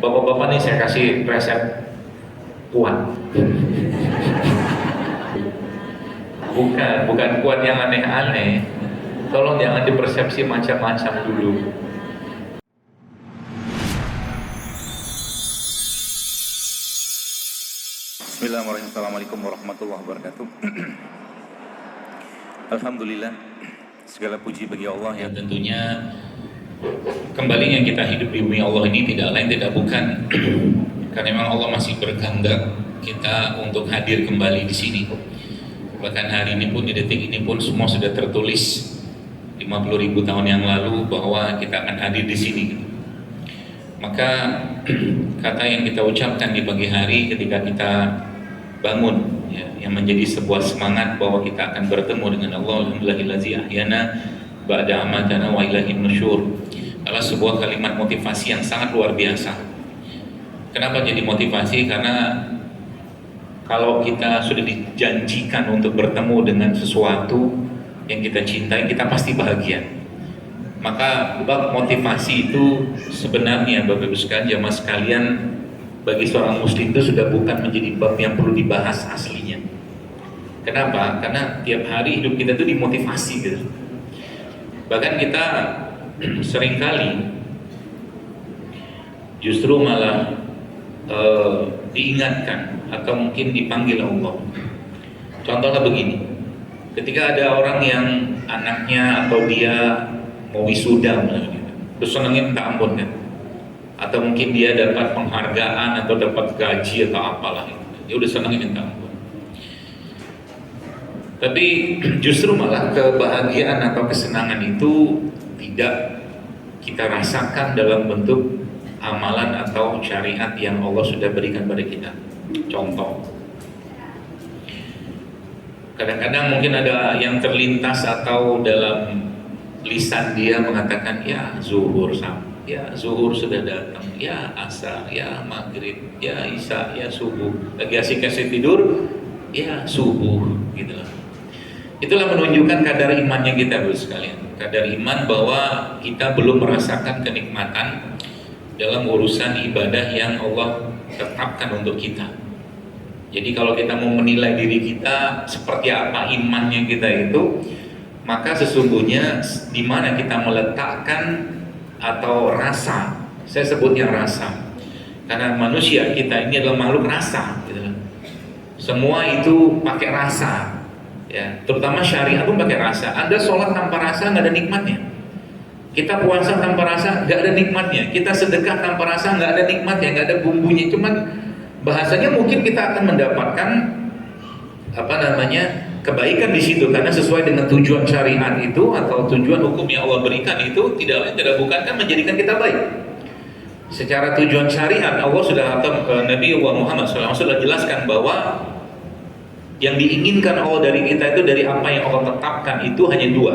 bapak-bapak nih saya kasih resep kuat. Bukan kuat yang aneh-aneh. Tolong jangan dipersepsi macam-macam dulu. Bismillahirrahmanirrahim. Assalamualaikum warahmatullahi wabarakatuh. Alhamdulillah, segala puji bagi Allah yang tentunya kembalinya kita hidup di bumi Allah ini tidak lain tidak bukan karena memang Allah masih berkehendak kita untuk hadir kembali di sini. Bahkan hari ini pun, di detik ini pun semua sudah tertulis 50.000 tahun yang lalu bahwa kita akan hadir di sini. Maka kata yang kita ucapkan di pagi hari ketika kita bangun, ya, yang menjadi sebuah semangat bahwa kita akan bertemu dengan Allah, alhamdulillahillazi ahyana ba'da amatana wa ilaihin nusyur, adalah sebuah kalimat motivasi yang sangat luar biasa. Kenapa jadi motivasi? Karena kalau kita sudah dijanjikan untuk bertemu dengan sesuatu yang kita cintai, kita pasti bahagia. Maka bab motivasi itu sebenarnya Bapak Ibu sekalian, jamaah sekalian, bagi seorang muslim itu sudah bukan menjadi bab yang perlu dibahas aslinya. Kenapa? Karena tiap hari hidup kita itu dimotivasi gitu. Bahkan kita seringkali justru malah diingatkan atau mungkin dipanggil Allah. Contohnya begini, ketika ada orang yang anaknya atau dia mau wisuda, terus senengnya minta ampun kan, atau mungkin dia dapat penghargaan atau dapat gaji atau apalah, dia udah senengnya minta ampun. Tapi justru malah kebahagiaan atau kesenangan itu tidak kita rasakan dalam bentuk amalan atau syariat yang Allah sudah berikan pada kita. Contoh, kadang-kadang mungkin ada yang terlintas atau dalam lisan dia mengatakan, ya zuhur sudah datang, ya asar, ya maghrib, ya isya, ya subuh. Lagi asik-asik tidur, ya subuh, gitu lah. Itulah menunjukkan kadar imannya kita, Bu sekalian. Kadar iman bahwa kita belum merasakan kenikmatan dalam urusan ibadah yang Allah tetapkan untuk kita. Jadi kalau kita mau menilai diri kita seperti apa imannya kita itu, maka sesungguhnya di mana kita meletakkan atau rasa, saya sebutnya rasa, karena manusia kita ini adalah makhluk rasa, gitu. Semua itu pakai rasa, ya, terutama syariat pun pakai rasa. Anda sholat tanpa rasa nggak ada nikmatnya. Kita puasa tanpa rasa nggak ada nikmatnya. Kita sedekah tanpa rasa nggak ada nikmatnya, nggak ada bumbunya. Cuman bahasanya mungkin kita akan mendapatkan kebaikan di situ karena sesuai dengan tujuan syariat itu atau tujuan hukum yang Allah berikan itu tidak lain tidak bukan kan menjadikan kita baik. Secara tujuan syariat Allah sudah Nabi Muhammad SAW sudah jelaskan bahwa yang diinginkan Allah dari kita itu dari apa yang Allah tetapkan itu hanya dua.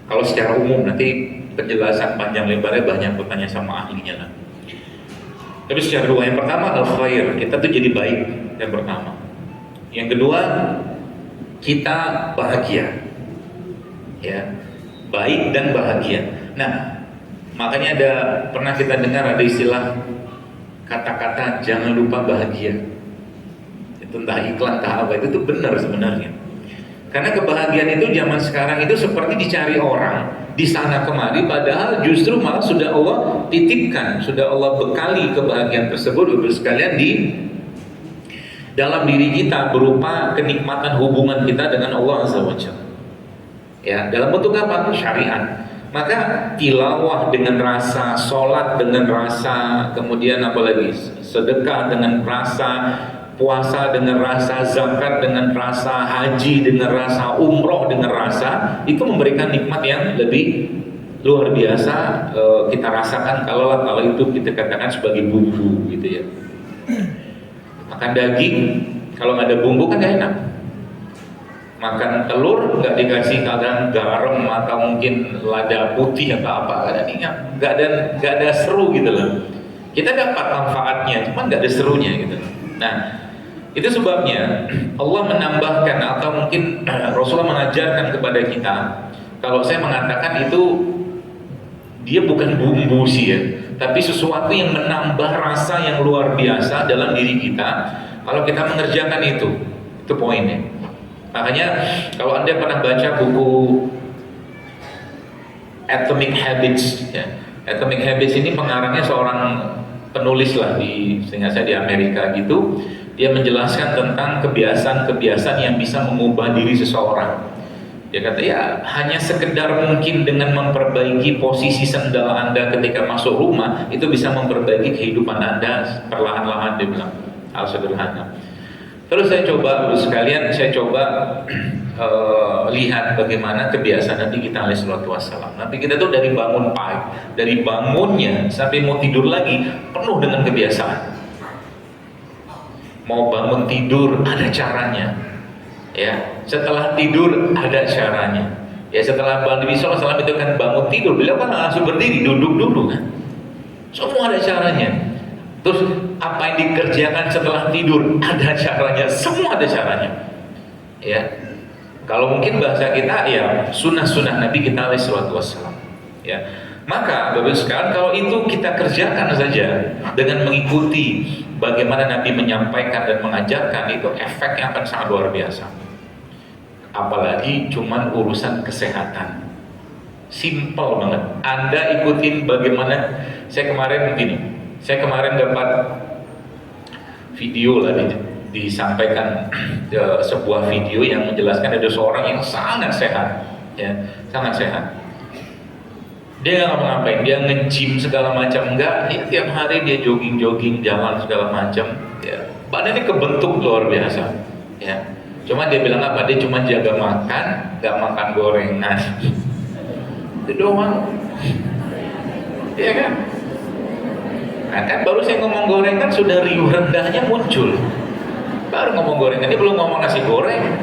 Kalau secara umum nanti penjelasan panjang lebarnya banyak bertanya sama ahlinya lah. Tapi secara dua, yang pertama al-khair, kita tuh jadi baik, yang pertama. Yang kedua, kita bahagia, ya, baik dan bahagia. Nah, makanya pernah kita dengar ada istilah kata-kata jangan lupa bahagia. Itu entah iklan, entah apa, itu tuh benar sebenarnya. Karena kebahagiaan itu zaman sekarang itu seperti dicari orang di sana kemari, padahal justru malah sudah Allah titipkan, sudah Allah bekali kebahagiaan tersebut Bapak sekalian di dalam diri kita berupa kenikmatan hubungan kita dengan Allah Azza wa Jalla. Ya, dalam bentuk apa? Syariat. Maka tilawah dengan rasa, sholat dengan rasa, kemudian apalagi sedekah dengan rasa, puasa dengan rasa, zakat dengan rasa, haji dengan rasa, umroh dengan rasa, itu memberikan nikmat yang lebih luar biasa kita rasakan kalau itu kita katakan sebagai bumbu gitu ya. Makan daging kalau nggak ada bumbu kan nggak enak. Makan telur nggak dikasih kadang garam atau mungkin lada putih atau apa, nggak ada seru gitu loh. Kita dapat manfaatnya, cuman nggak ada serunya gitu. Nah, itu sebabnya Allah menambahkan atau mungkin Rasulullah mengajarkan kepada kita, kalau saya mengatakan itu dia bukan bumbu sih ya, tapi sesuatu yang menambah rasa yang luar biasa dalam diri kita kalau kita mengerjakan itu poinnya. Makanya kalau Anda pernah baca buku Atomic Habits, ya. Atomic Habits ini pengarangnya seorang penulis lah seingat saya di Amerika gitu. Dia menjelaskan tentang kebiasaan-kebiasaan yang bisa mengubah diri seseorang. Dia kata ya hanya sekedar mungkin dengan memperbaiki posisi sendal Anda ketika masuk rumah itu bisa memperbaiki kehidupan Anda perlahan-lahan, dia bilang. Hal sederhana. Terus saya coba lihat bagaimana kebiasaan Nabi kita alaihi salatu wassalam. Nabi kita tuh dari bangun pagi, dari bangunnya sampai mau tidur lagi penuh dengan kebiasaan. Mau bangun tidur ada caranya, ya. Setelah tidur ada caranya, ya. Setelah Nabi SAW itu kan bangun tidur, beliau kan langsung berdiri, duduk dulu kan. Semua ada caranya. Terus apa yang dikerjakan setelah tidur ada caranya, semua ada caranya, ya. Kalau mungkin bahasa kita ya sunnah-sunnah Nabi kita alaihi salatu wassalam, ya. Maka Bapak sekalian, kalau itu kita kerjakan saja dengan mengikuti bagaimana Nabi menyampaikan dan mengajarkan, itu efeknya akan sangat luar biasa. Apalagi cuman urusan kesehatan, simple banget. Anda ikutin bagaimana saya kemarin dapat video lah disampaikan sebuah video yang menjelaskan ada seorang yang sangat sehat, ya, sangat sehat. Dia nggak ngapa-ngapain, dia nge-gym segala macam, enggak, dia tiap hari dia jogging-jogging, jalan segala macam, ya. Badannya kebentuk luar biasa, ya. Cuma dia bilang apa? Dia cuma jaga makan, nggak makan gorengan. Itu doang, iya kan? Nah kan baru saya ngomong gorengan sudah riuh rendahnya muncul. Baru ngomong gorengan, dia belum ngomong nasi goreng,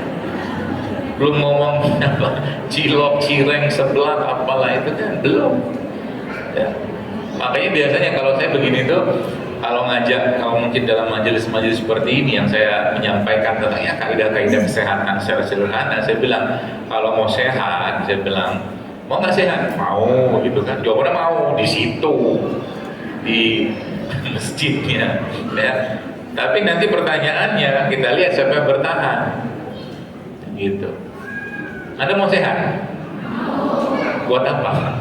belum ngomong apa cilok, cireng, seblak, apalah itu kan belum, ya. Makanya biasanya kalau saya begini tuh, kalau mungkin dalam majelis-majelis seperti ini yang saya menyampaikan tentang ya kaidah-kaidah kesehatan secara sederhana, saya bilang kalau mau sehat, saya bilang mau nggak sehat, mau gitu kan, jawabannya mau di situ di masjidnya, ya. Tapi nanti pertanyaannya kita lihat siapa yang bertahan, gitu. Anda mau sehat? Buat apa?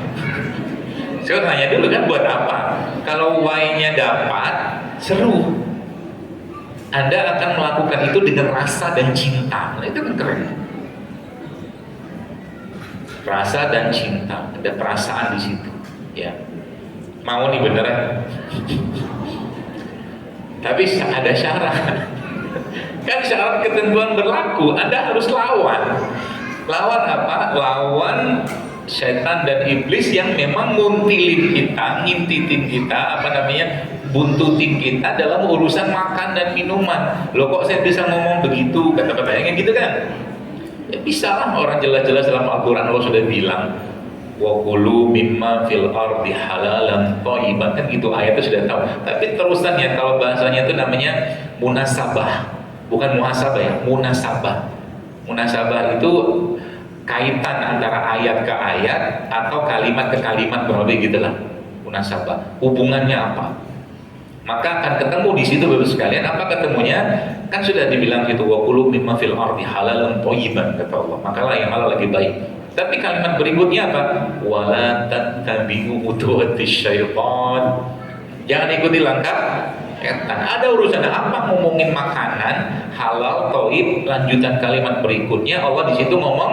Saya tanya dulu kan, buat apa? Kalau why-nya dapat, seru. Anda akan melakukan itu dengan rasa dan cinta. Nah, itu kan keren. Rasa dan cinta, ada perasaan di situ, ya. Mau nih beneran? Tapi ada syarat. Kan syarat ketentuan berlaku, Anda harus lawan. Lawan apa? Lawan setan dan iblis yang memang nguntilin kita, ngintitin kita, buntutin kita dalam urusan makan dan minuman. Loh kok saya bisa ngomong begitu, kata-katanya gitu kan? Ya bisa lah, orang jelas-jelas dalam Al-Quran Allah sudah bilang wa kulu mimma fil ardi halalan thayyiban, kan gitu, ayatnya sudah tahu. Tapi terusannya kalau bahasanya itu namanya munasabah, bukan muhasabah ya, munasabah. Munasabah itu kaitan antara ayat ke ayat atau kalimat ke kalimat, kurang lebih gitulah munasabah. Hubungannya apa? Maka akan ketemu di situ Bapak sekalian. Apa ketemunya? Kan sudah dibilang gitu, wa kulu mimma fil ardi halalan thayyiban, kata Allah. Makalah yang halal lagi baik. Tapi kalimat berikutnya apa? Wala tattabi'u khutuwatis syaitan. Jangan ikuti langkah setan. Ada urusan apa ngomongin makanan halal thayyib, lanjutan kalimat berikutnya Allah di situ ngomong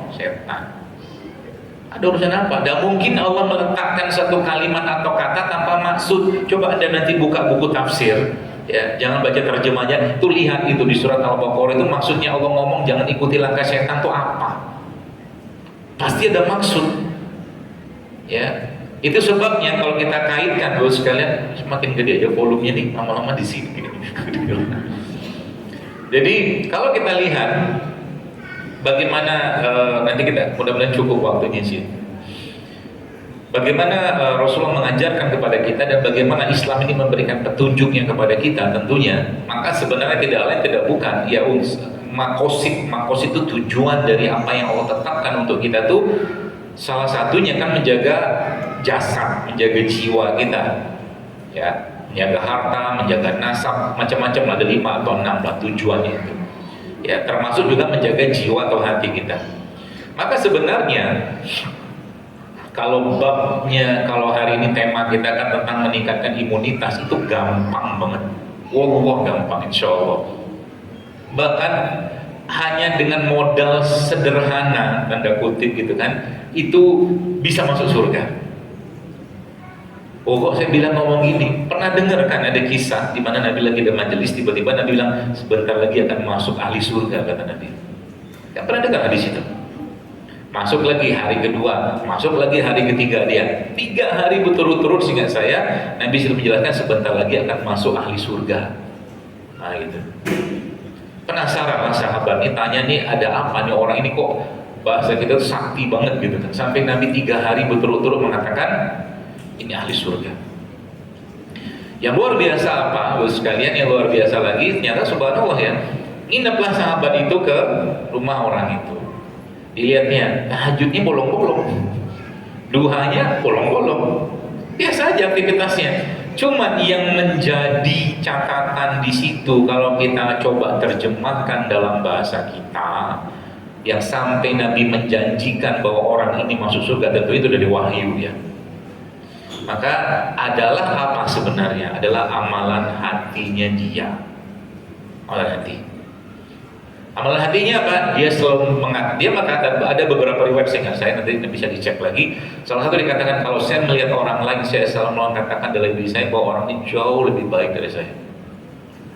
setan. Ada urusan apa? Dan mungkin Allah meletakkan satu kalimat atau kata tanpa maksud. Coba Anda nanti buka buku tafsir, ya, jangan baca terjemahnya. Itu lihat itu di surat Al-Baqarah itu maksudnya Allah ngomong jangan ikuti langkah setan itu apa? Pasti ada maksud, ya. Itu sebabnya kalau kita kaitkan, Bapak sekalian, semakin gede aja volumenya nih, lama-lama di sini. Jadi kalau kita lihat bagaimana nanti kita mudah-mudahan cukup waktunya sih. Bagaimana Rasulullah mengajarkan kepada kita dan bagaimana Islam ini memberikan petunjuknya kepada kita tentunya. Maka sebenarnya tidak lain tidak bukan ya makosid itu tujuan dari apa yang Allah tetapkan untuk kita tuh salah satunya kan menjaga jasad, menjaga jiwa kita, ya, menjaga harta, menjaga nasab, macam-macam, ada 5 atau 6 lah tujuannya itu. Ya, termasuk juga menjaga jiwa atau hati kita. Maka sebenarnya kalau hari ini tema kita kan tentang meningkatkan imunitas, itu gampang banget. Wah, gampang insya Allah. Bahkan hanya dengan modal sederhana, tanda kutip gitu kan, itu bisa masuk surga. Oh, kok saya bilang ngomong gini? Pernah dengar kan ada kisah di mana Nabi lagi di majelis, tiba-tiba Nabi bilang sebentar lagi akan masuk ahli surga, kata Nabi. Kan pernah dengar hadis itu? Masuk lagi hari kedua, masuk lagi hari ketiga, dia 3 hari berturut-turut, seingat saya Nabi sudah menjelaskan sebentar lagi akan masuk ahli surga. Nah gitu. Penasaran lah sahabat ini, tanya nih ada apa nih orang ini, kok bahasa kita tuh sakti banget gitu kan. Sampai Nabi 3 hari berturut-turut mengatakan ini ahli surga. Yang luar biasa apa? Sekalian yang luar biasa lagi, ternyata subhanallah ya, ngineplah sahabat itu ke rumah orang itu. Dilihatnya, tahajudnya bolong-bolong, duhanya bolong-bolong, biasa aja aktivitasnya. Cuman yang menjadi catatan di situ, kalau kita coba terjemahkan dalam bahasa kita, yang sampai Nabi menjanjikan bahwa orang ini masuk surga, tentu itu dari wahyu ya. Maka adalah apa sebenarnya? Adalah amalan hatinya dia. Amalan hati. Amalan hatinya apa? Dia selalu dia mengatakan, ada beberapa riwayat saya nanti bisa dicek lagi. Salah satu dikatakan, kalau saya melihat orang lain, saya selalu mengatakan dalam diri saya bahwa orang ini jauh lebih baik dari saya.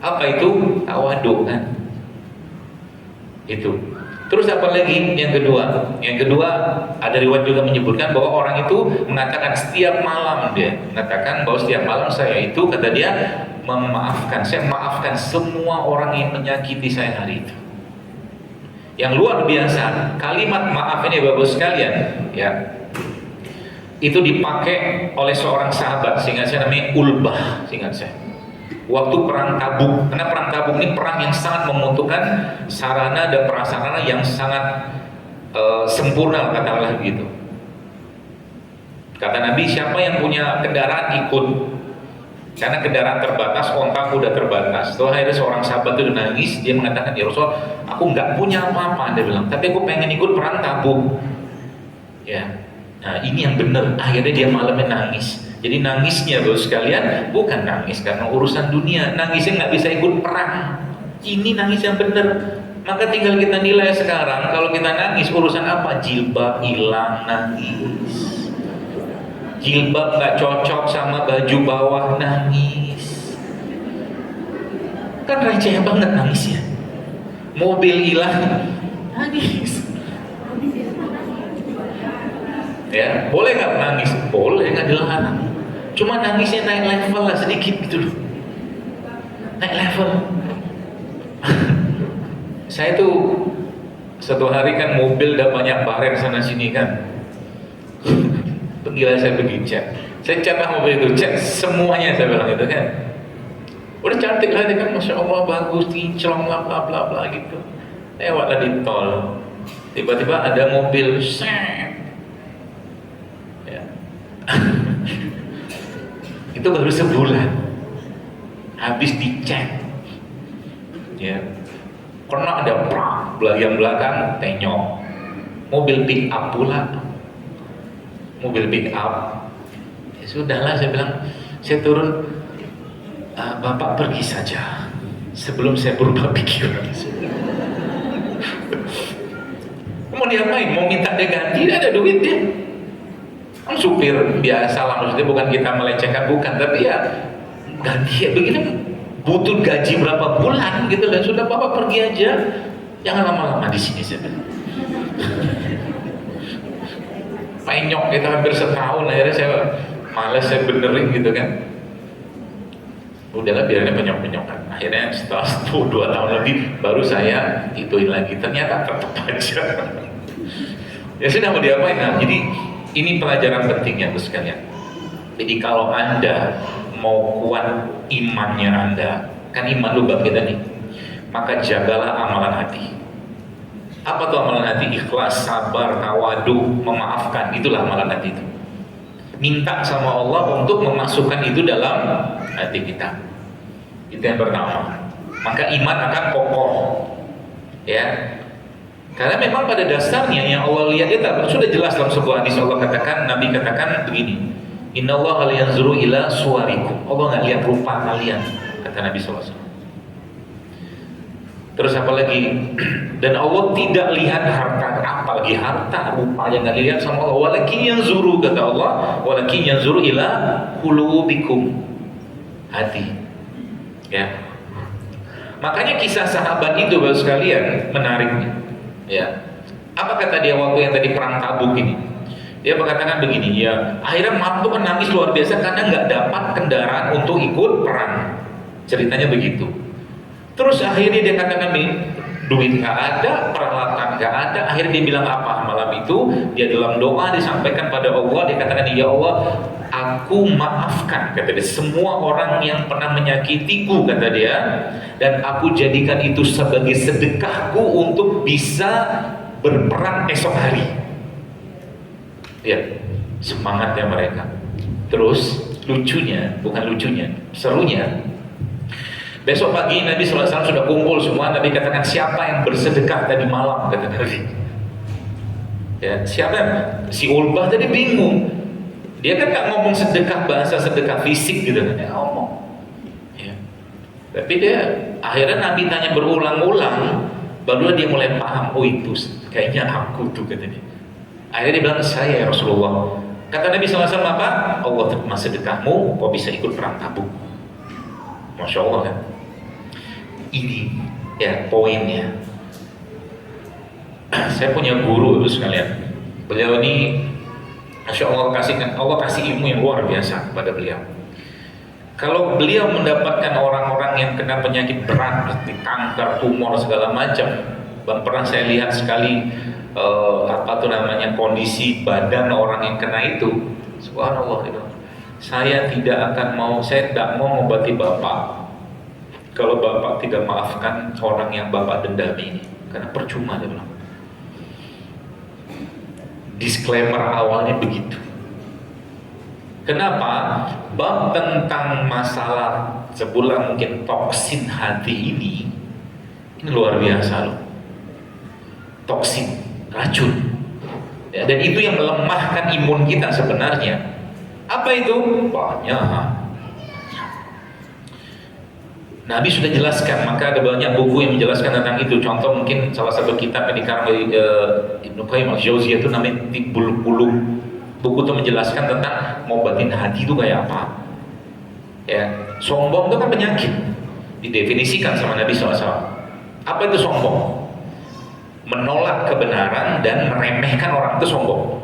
Apa itu? Tawadhu kan? Itu. Terus apa lagi? Yang kedua ada riwayat juga menyebutkan bahwa orang itu mengatakan setiap malam, dia mengatakan bahwa setiap malam saya itu, kata dia, saya maafkan semua orang yang menyakiti saya hari itu. Yang luar biasa, kalimat maaf ini bagus sekalian ya. Itu dipakai oleh seorang sahabat, seingat saya namanya Ulbah, seingat saya. Waktu perang Tabuk, karena perang Tabuk ini perang yang sangat membutuhkan sarana dan prasarana yang sangat sempurna, katakanlah begitu. Kata Nabi, siapa yang punya kendaraan ikut, karena kendaraan terbatas, ontak udah terbatas. Setelah akhirnya seorang sahabat itu nangis, dia mengatakan, ya Rasul, aku nggak punya apa-apa, dia bilang, tapi aku pengen ikut perang Tabuk. Ya, nah ini yang benar. Akhirnya dia malamnya nangis. Jadi nangisnya bos sekalian bukan nangis karena urusan dunia, nangisnya nggak bisa ikut perang. Ini nangis yang benar. Maka tinggal kita nilai sekarang, kalau kita nangis urusan apa? Jilbab hilang, nangis. Jilbab nggak cocok sama baju bawah, nangis. Kan receh banget nangisnya. Mobil hilang, nangis. Ya, boleh nggak nangis? Boleh, nggak dilarang. Cuma nangisnya naik level lah sedikit gitu loh. Naik level. Saya tuh satu hari kan mobil udah banyak baret sana sini kan. Gila, saya pergi cek. Saya catah mobil itu, cek semuanya, saya bilang gitu kan. Udah cantik lah dia kan, masya Allah bagus, kinclong lah bla bla bla gitu. Lewatlah di tol. Tiba-tiba ada mobil, ya. Itu baru sebulan, habis dicek, ya, karena ada yang belakang tenyok, mobil pick up pula, mobil pick up. Ya sudahlah, saya bilang, saya turun, Bapak pergi saja sebelum saya berubah pikiran. Mau diapain? Mau minta dia ganti? Dia ada duit dia. Kan supir biasa lah, maksudnya bukan kita melecehkan, bukan, tapi ya ganti ya begini, butuh gaji berapa bulan gitu lah. Sudah Bapak pergi aja, jangan lama-lama di sini saja. Penyok kita hampir setahun, akhirnya saya malas, saya benerin gitu kan. Udahlah biarnya penyok-penyokan. Akhirnya setelah 2 tahun lebih baru saya ituin lagi, ternyata tetap aja. Ya sudah, mau diapain? Nah, jadi ini pelajaran pentingnya bos sekalian. Jadi kalau Anda mau kuat imannya Anda, kan iman lu bab kita nih, maka jagalah amalan hati. Apa tuh amalan hati? Ikhlas, sabar, tawadu, memaafkan. Itulah amalan hati itu. Minta sama Allah untuk memasukkan itu dalam hati kita. Itu yang pertama. Maka iman akan kokoh, ya. Karena memang pada dasarnya yang Allah lihat itu sudah jelas dalam sebuah hadis Allah katakan, Nabi katakan begini, Innallaha la yanzuru ila suwarikum. Allah nggak lihat rupa kalian, kata Nabi SAW. Terus apa lagi? Dan Allah tidak lihat harta, apalagi harta, rupa yang nggak dilihat sama Allah. Walakin yanzuru, kata Allah, walakin yanzuru ila qulubikum, hati. Ya. Makanya kisah sahabat itu baru sekalian menariknya. Ya. Apa kata dia waktu yang tadi perang Tabuk ini? Dia mengatakan begini, ya akhirnya mampu menangis luar biasa karena nggak dapat kendaraan untuk ikut perang. Ceritanya begitu. Terus akhirnya dia katakan nih, duit nggak ada, peralatan nggak ada. Akhirnya dia bilang apa malam itu? Dia dalam doa disampaikan pada Allah, dia katakan, ya Allah, aku maafkan, kata dia, semua orang yang pernah menyakitiku, kata dia, dan aku jadikan itu sebagai sedekahku untuk bisa berperang esok hari. Ya, semangatnya mereka. Terus lucunya, bukan lucunya, serunya. Besok pagi Nabi SAW sudah kumpul semua. Nabi katakan, siapa yang bersedekah tadi malam, kata Nabi. Ya, siapa? Si Ulbah tadi bingung. Dia kan nggak ngomong sedekah bahasa sedekah fisik gitu kan, dia ngomong. Ya. Tapi dia akhirnya Nabi tanya berulang-ulang, baru dia mulai paham. Oh itu kayaknya aku tuh, kata dia. Akhirnya dia bilang, saya ya Rasulullah. Kata Nabi SAW apa? Allah terima sedekahmu, kau bisa ikut perang Tabuk. Masya Allah kan. Ini ya poinnya. Saya punya guru itu sekalian. Beliau ini, Masya Allah, Allah kasih ilmu yang luar biasa pada beliau. Kalau beliau mendapatkan orang-orang yang kena penyakit berat seperti kanker, tumor segala macam, dan pernah saya lihat sekali kondisi badan orang yang kena itu, subhanallah itu. Saya tidak mau mengobati bapak kalau bapak tidak maafkan orang yang bapak dendami ini, karena percuma, dia bilang. Disclaimer awalnya begitu. Kenapa? Bab tentang masalah sebulan mungkin toksin hati ini luar biasa loh. Toksin, racun. Ya, dan itu yang melemahkan imun kita sebenarnya. Apa itu? Banyak. Nabi sudah jelaskan, maka ada banyak buku yang menjelaskan tentang itu. Contoh mungkin salah satu kitab yang dikarang oleh Ibnu Qayyim al-Jauziyah itu namanya Tibbul Qulub. Buku itu menjelaskan tentang ngobatin hati itu kayak apa. Ya, sombong itu kan penyakit. Didefinisikan sama Nabi SAW. Apa itu sombong? Menolak kebenaran dan meremehkan orang itu sombong.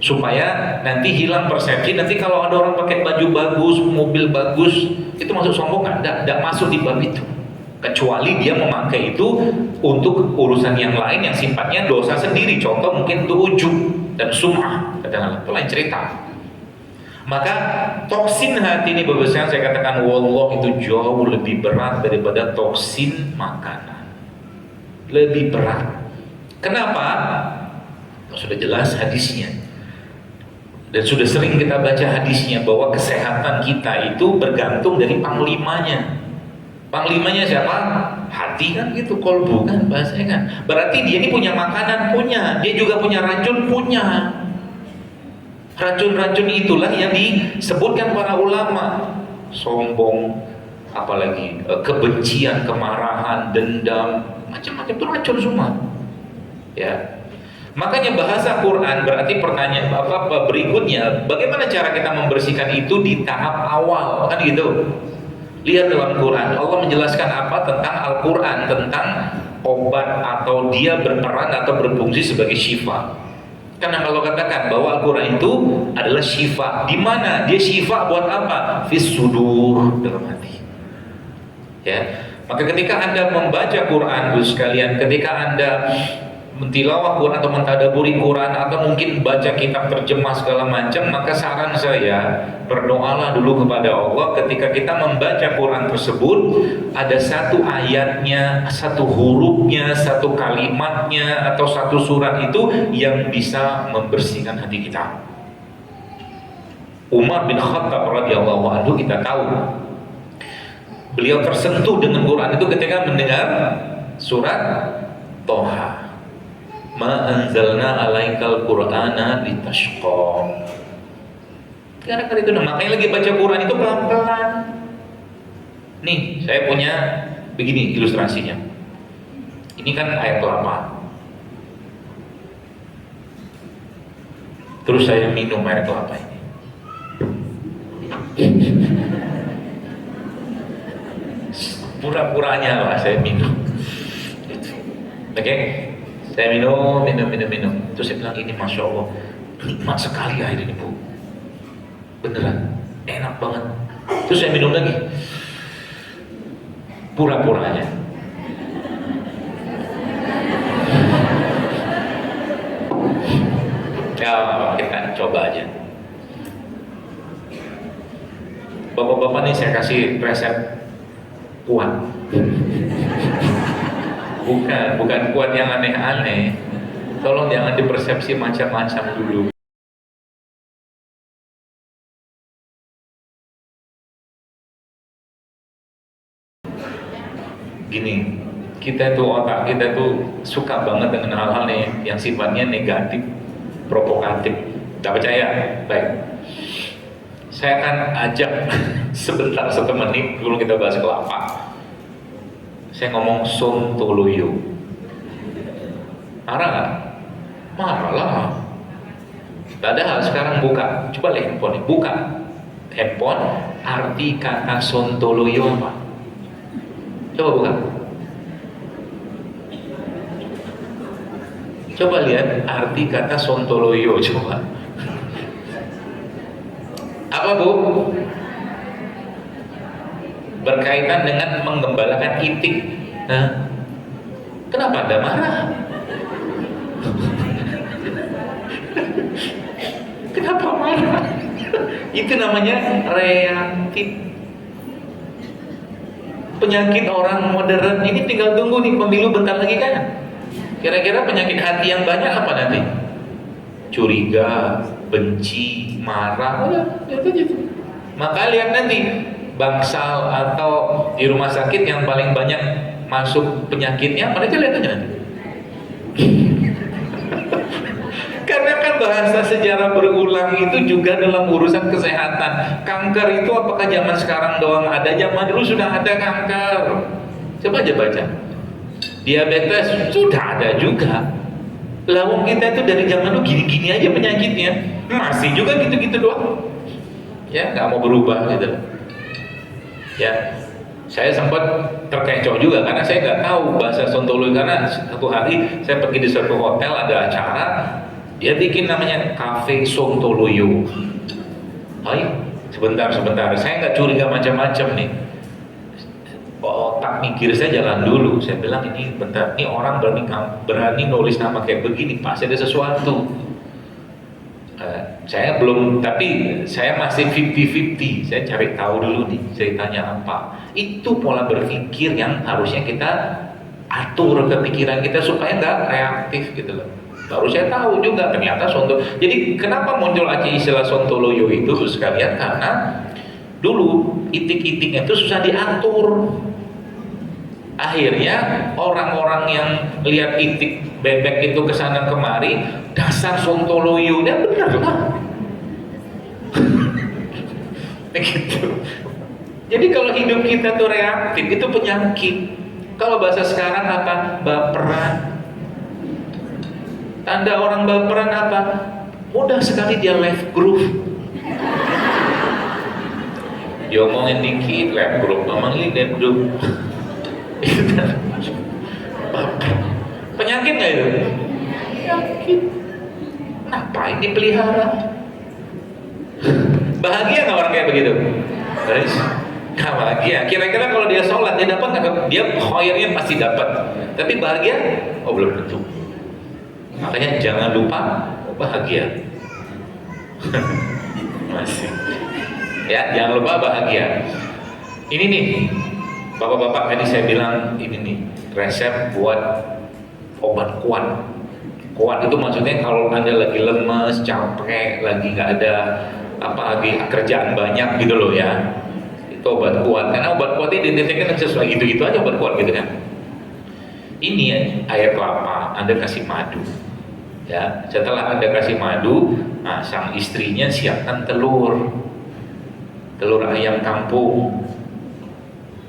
Supaya nanti hilang persepsi, nanti kalau ada orang pakai baju bagus, mobil bagus, itu masuk sombong kan? Tidak masuk di bab itu. Kecuali dia memakai itu untuk urusan yang lain yang sifatnya dosa sendiri. Contoh mungkin itu ujub dan sum'ah, katakanlah, itu lain cerita. Maka toksin hati ini bagusnya saya katakan, wallah, itu jauh lebih berat daripada toksin makanan. Lebih berat. Kenapa? Sudah jelas hadisnya. Dan sudah sering kita baca hadisnya bahwa kesehatan kita itu bergantung dari panglimanya. Panglimanya siapa? Hati kan gitu, kolbu kan bahasanya kan. Berarti dia ini punya makanan, punya. Dia juga punya racun, punya. Racun-racun itulah yang disebutkan para ulama. Sombong, apalagi kebencian, kemarahan, dendam, macam-macam itu racun semua. Ya. Makanya bahasa Quran berarti pertanyaan berikutnya, bagaimana cara kita membersihkan itu di tahap awal, kan gitu. Lihat dalam Quran, Allah menjelaskan apa tentang Al-Quran, tentang obat atau dia berperan atau berfungsi sebagai syifa. Karena kalau katakan bahwa Al-Quran itu adalah syifa, di mana dia syifa buat apa? Fis sudur, dalam hati. Ya, maka ketika Anda membaca Quran, sekalian, ketika Anda mentilawah Quran atau mentadaburi Quran atau mungkin baca kitab terjemah segala macam, maka saran saya berdoalah dulu kepada Allah ketika kita membaca Quran tersebut, ada satu ayatnya, satu hurufnya, satu kalimatnya atau satu surat itu yang bisa membersihkan hati kita. Umar bin Khattab radhiyallahu anhu kita tahu beliau tersentuh dengan Quran itu ketika mendengar surat Toha. Ma anzalna alaikal qur'ana litashqa. Karena itu makanya lagi baca Quran itu pelan-pelan. Nih, saya punya begini ilustrasinya. Ini kan air kelapa. Terus saya minum air kelapa ini. Pura-puranya lah saya minum. Oke, saya minum. Terus saya bilang ini masya Allah, nikmat sekali air ini bu. Beneran, enak banget. Terus saya minum lagi. Pura-puranya. Ya, kita coba aja. Bapak-bapak nih saya kasih resep kuat. Bukan kuat yang aneh-aneh. Tolong jangan dipersepsi macam-macam dulu. Gini, kita tuh otak kita tuh suka banget dengan hal-hal yang sifatnya negatif, provokatif. Tak percaya? Baik. Saya akan ajak sebentar 1 menit dulu kita bahas kelapa. Saya ngomong sontoloyo. Marah nggak? Marah lah. Padahal sekarang buka, coba lihat handphone, buka handphone, arti kata sontoloyo apa? Coba buka. Coba lihat arti kata sontoloyo, coba. Apa bu? Berkaitan dengan menggembalakan itik. Nah, kenapa Anda marah? Kenapa marah? Itu namanya reaktif. Penyakit orang modern ini tinggal tunggu nih pemilu bentar lagi kan. Kira-kira penyakit hati yang banyak apa nanti? Curiga, benci, marah, itu. Maka lihat nanti bangsal atau di rumah sakit yang paling banyak masuk penyakitnya, mereka lihat aja nanti. Karena kan bahasa sejarah berulang itu juga dalam urusan kesehatan. Kanker itu apakah zaman sekarang doang ada? Zaman dulu sudah ada kanker. Coba aja baca. Diabetes sudah ada juga. Lawang kita itu dari zaman dulu gini-gini aja penyakitnya. Masih juga gitu-gitu doang. Ya, nggak mau berubah gitu. Ya, saya sempat terkecoh juga karena saya nggak tahu bahasa Sontoloyo. Karena satu hari saya pergi di suatu hotel ada acara. Dia bikin namanya Cafe Sontoloyo. Hai, sebentar. Saya nggak curiga macam-macam nih. Otak mikir saya jalan dulu. Saya bilang ini bentar, ini orang berani nulis nama kayak begini, pasti ada sesuatu. Saya belum, tapi saya masih 50-50. Saya cari tahu dulu nih ceritanya apa. Itu pola berpikir yang harusnya kita atur ke pikiran kita supaya nggak reaktif gitu loh. Baru saya tahu juga ternyata Jadi kenapa muncul aja istilah Sontoloyo itu sekalian? Karena dulu itik-itiknya itu susah diatur. Akhirnya orang-orang yang lihat itik bebek itu kesana kemari, dasar Sontoloyo, dia benar lah. Begitu. Jadi kalau hidup kita tuh reaktif, itu penyakit. Kalau bahasa sekarang apa? Baperan. Tanda orang baperan apa? Mudah sekali dia left groove. Diomongin dikit left groove, ngomongin left groove. Penyakit nggak itu? Penyakit. Ngapain dipelihara? Bahagia nggak orang kayak begitu? Nggak bahagia. Kira-kira kalau dia sholat dia dapat nggak? Dia khairnya pasti dapat. Tapi bahagia? Oh belum tentu. Makanya jangan lupa bahagia. Masih. Ya, jangan lupa bahagia. Ini nih, bapak-bapak tadi saya bilang ini nih resep buat obat kuat. Kuat itu maksudnya kalau Anda lagi lemes, capek, lagi nggak ada apalagi kerjaan banyak gitu loh ya, itu obat kuat. Karena obat kuat ini identiknya sesuai gitu-gitu aja obat kuat gitu kan. Ini air kelapa, Anda kasih madu. Ya, setelah Anda kasih madu, nah, sang istrinya siapkan telur ayam kampung.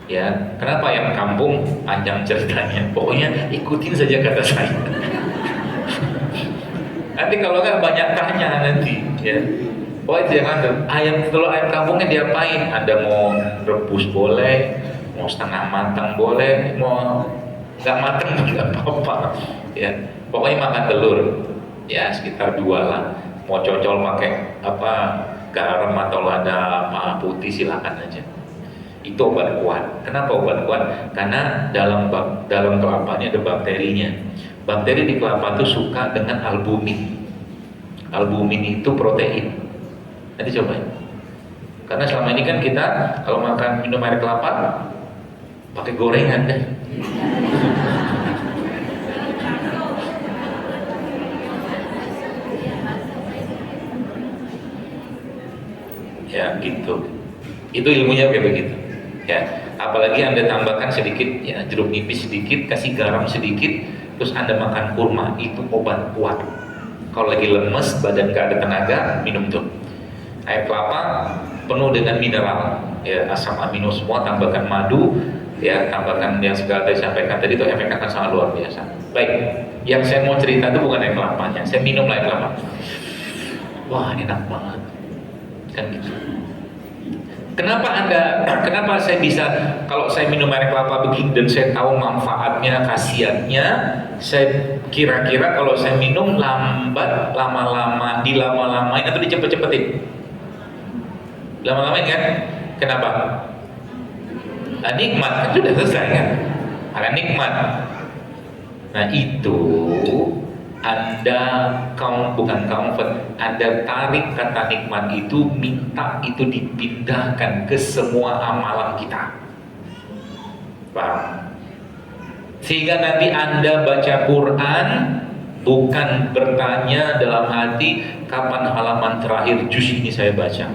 Ya, kenapa ayam kampung? Panjang ceritanya. Pokoknya ikutin saja kata saya. Nanti kalau nggak banyak tanya nanti, ya. Pokoknya jangan telur ayam kampungnya diapain? Anda mau rebus boleh, mau setengah matang boleh, mau nggak matang nggak apa-apa. Ya, pokoknya makan telur. Ya sekitar 2 lah. Mau cocol pakai apa garam atau lada apa putih silakan aja. Itu obat kuat. Kenapa obat kuat? Karena dalam kelapanya ada bakterinya. Bakteri di kelapa itu suka dengan albumin. Albumin itu protein. Nanti cobain. Karena selama ini kan kita kalau makan minum air kelapa pakai gorengan kan. Ya gitu. Itu ilmunya kayak begitu. Ya, apalagi Anda tambahkan sedikit ya jeruk nipis sedikit, kasih garam sedikit, terus Anda makan kurma, itu obat kuat. Kalau lagi lemes, badan gak ada tenaga, minum tuh. Air kelapa penuh dengan mineral, ya asam amino semua, tambahkan madu, ya tambahkan yang segala tadi sampaikan tadi itu efeknya akan sangat luar biasa. Baik, yang saya mau cerita itu bukan air kelapanya, saya minum air kelapa. Wah enak banget. Kan gitu. Kenapa saya bisa kalau saya minum air kelapa begini dan saya tahu manfaatnya, khasiatnya, saya kira-kira kalau saya minum lambat, lama-lama, dilama-lamain atau dicepet-cepetin? Lama-lamain kan? Kenapa? Nah, nikmat kan sudah selesai kan? Ada nikmat. Nah itu Anda Anda tarik kata nikmat itu, minta itu dipindahkan ke semua amalan kita. Paham? Sehingga nanti Anda baca Quran bukan bertanya dalam hati kapan halaman terakhir juz ini saya baca.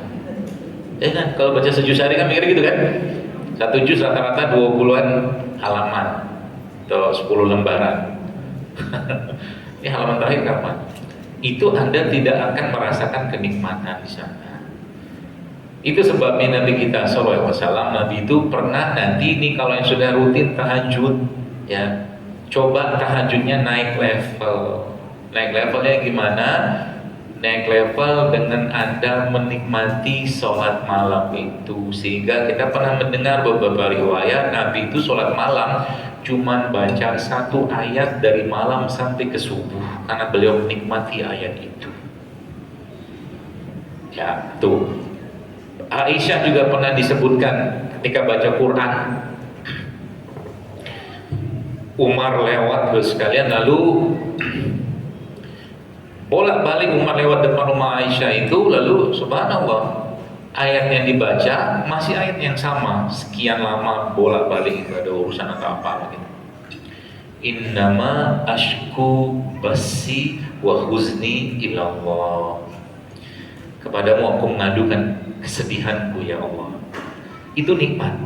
Ya kan? Kalau baca sejuz hari kan mikir gitu kan? 1 juz rata-rata 20-an halaman atau 10 lembaran. Ini halaman terakhir kapan? Itu Anda tidak akan merasakan kenikmatan di sana. Itu sebabnya Nabi kita SAW, Nabi itu pernah nanti ini kalau yang sudah rutin tahajud, ya coba tahajudnya naik level. Naik levelnya gimana? Naik level dengan Anda menikmati sholat malam itu. Sehingga kita pernah mendengar beberapa riwayat Nabi itu sholat malam cuman baca 1 ayat dari malam sampai ke subuh karena beliau menikmati ayat itu. Ya, tuh. Aisyah juga pernah disebutkan ketika baca Quran. Umar lewat terus sekalian lalu bolak-balik Umar lewat depan rumah Aisyah itu, lalu subhanallah ayat yang dibaca masih ayat yang sama, sekian lama bolak-balik, itu ada urusan atau apa gitu. Innama ashku basi wa huzni ilallah. Kepadamu aku mengadukan kesedihanku ya Allah. Itu nikmat.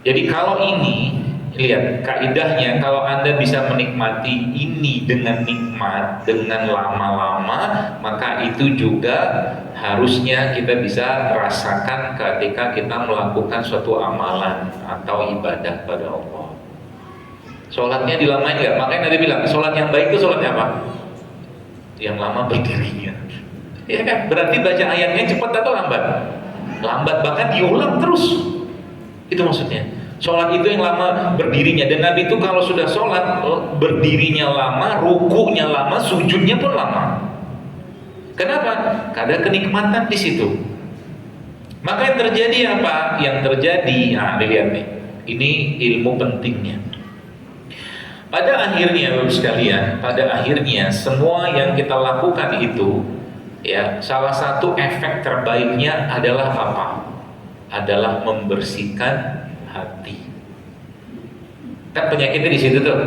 Jadi kalau ini, lihat kaidahnya, kalau Anda bisa menikmati ini dengan nikmat, dengan lama-lama, maka itu juga harusnya kita bisa rasakan ketika kita melakukan suatu amalan atau ibadah pada Allah. Sholatnya dilamain nggak? Makanya Nabi bilang, sholat yang baik itu sholatnya apa? Yang lama berdirinya. Ya kan? Berarti baca ayatnya cepat atau lambat? Lambat, bahkan diulang terus. Itu maksudnya. Sholat itu yang lama berdirinya. Dan Nabi itu kalau sudah sholat, berdirinya lama, rukunya lama, sujudnya pun lama. Kenapa? Karena kenikmatan di situ. Maka yang terjadi apa? Yang terjadi, nah lihat nih, ini ilmu pentingnya. Pada akhirnya, Bapak sekalian, pada akhirnya semua yang kita lakukan itu, ya, salah satu efek terbaiknya adalah apa? Adalah membersihkan hati. Kan penyakitnya di situ tuh.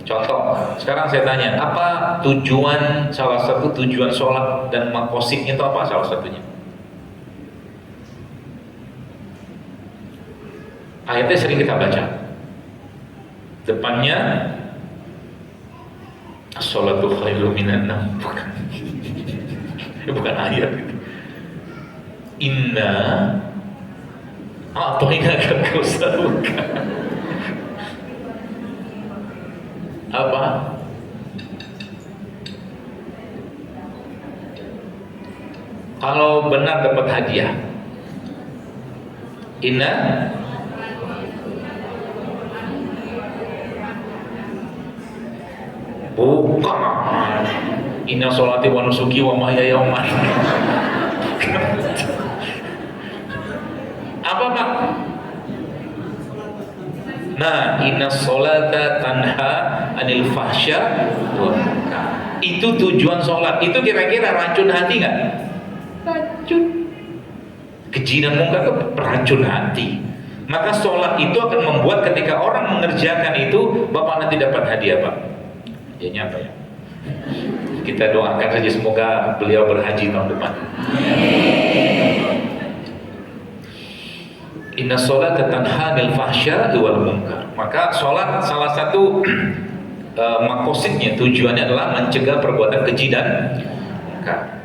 Contoh, sekarang saya tanya, apa tujuan, salah satu tujuan sholat dan makosidnya itu apa salah satunya? Ayatnya sering kita baca. Depannya as-sholatu khairum minan naum. Bukan ayat itu. Inna a'tainaka kautsar. Apa? Kalau benar dapat hadiah. Inna bukan. Inna sholati wa nusuki wa mahyaya wa mamati. Apa Pak? Nah, inna sholata tanha anil fahsya wal munkar. Itu tujuan sholat. Itu kira-kira racun hati nggak? Racun. Keji dan munkar itu racun hati. Maka sholat itu akan membuat ketika orang mengerjakan itu, Bapak nanti dapat hadiah Pak. Hadiahnya apa ya? Kita doakan saja semoga beliau berhaji tahun depan. Inna sholata tanha anil fahsya'i wal munkar. Maka sholat salah satu makosidnya, tujuannya adalah mencegah perbuatan keji dan munkar.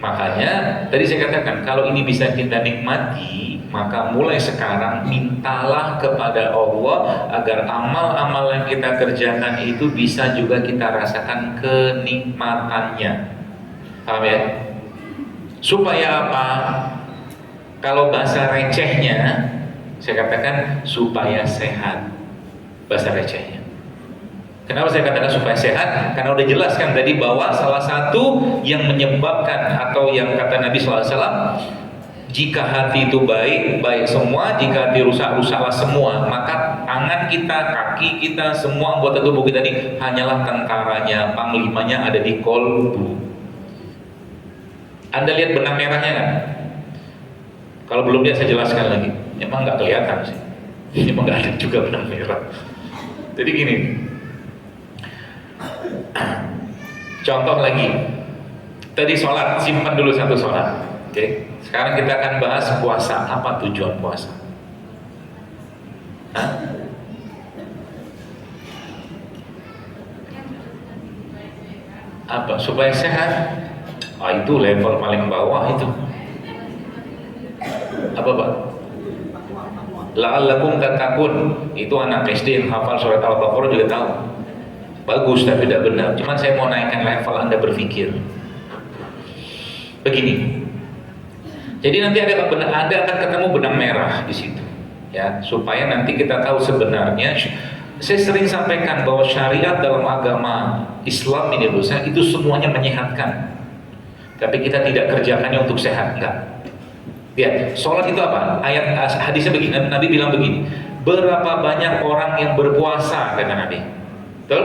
Makanya tadi saya katakan, kalau ini bisa kita nikmati, maka mulai sekarang mintalah kepada Allah agar amal-amal yang kita kerjakan itu bisa juga kita rasakan kenikmatannya. Paham ya? Supaya apa? Kalau bahasa recehnya, saya katakan supaya sehat. Bahasa recehnya. Kenapa saya katakan supaya sehat? Karena udah jelas kan tadi bahwa salah satu yang menyebabkan atau yang kata Nabi SAW, jika hati itu baik, baik semua. Jika hati rusak, rusaklah semua. Maka tangan kita, kaki kita, semua anggota tubuh kita ini hanyalah tentaranya, panglimanya ada di kolbu. Anda lihat benang merahnya kan? Kalau belum lihat saya jelaskan lagi. Emang nggak kelihatan sih. Emang nggak ada juga benang merah. Jadi gini. Contoh lagi. Tadi sholat, simpan dulu satu sholat. Oke. Sekarang kita akan bahas puasa. Apa tujuan puasa? Hah? Apa? Supaya sehat? Itu level paling bawah itu. Apa Pak? La'allakum tattaqun. Itu anak SD yang hafal surat Al-Baqarah juga tahu. Bagus tapi tidak benar. Cuman saya mau naikkan level Anda berpikir. Begini. Jadi nanti Anda akan ketemu benang merah di situ. Ya, supaya nanti kita tahu sebenarnya. Saya sering sampaikan bahwa syariat dalam agama Islam ini dosa itu semuanya menyehatkan. Tapi kita tidak kerjakannya untuk sehat, enggak. Ya, sholat itu apa? Ayat hadisnya begini, Nabi bilang begini, berapa banyak orang yang berpuasa, kata Nabi. Betul?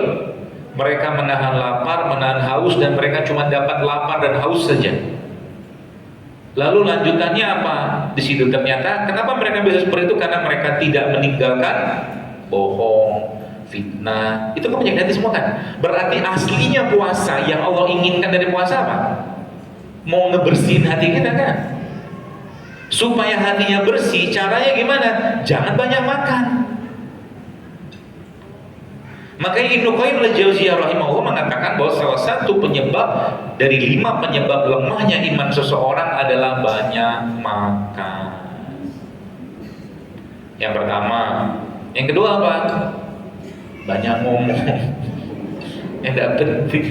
Mereka menahan lapar, menahan haus, dan mereka cuma dapat lapar dan haus saja. Lalu lanjutannya apa? Di situ ternyata, kenapa mereka bisa seperti itu? Karena mereka tidak meninggalkan bohong, fitnah. Itu kan penyakit hati semua kan? Berarti aslinya puasa, yang Allah inginkan dari puasa apa? Mau ngebersihin hati kita kan? Supaya hatinya bersih, caranya gimana? Jangan banyak makan. Makanya Ibnu Qayyim al-Jauziyah rahimahullah mengatakan bahwa salah satu penyebab dari 5 penyebab lemahnya iman seseorang adalah banyak makan. Yang pertama. Yang kedua apa? Banyak ngomong. Yang tidak penting.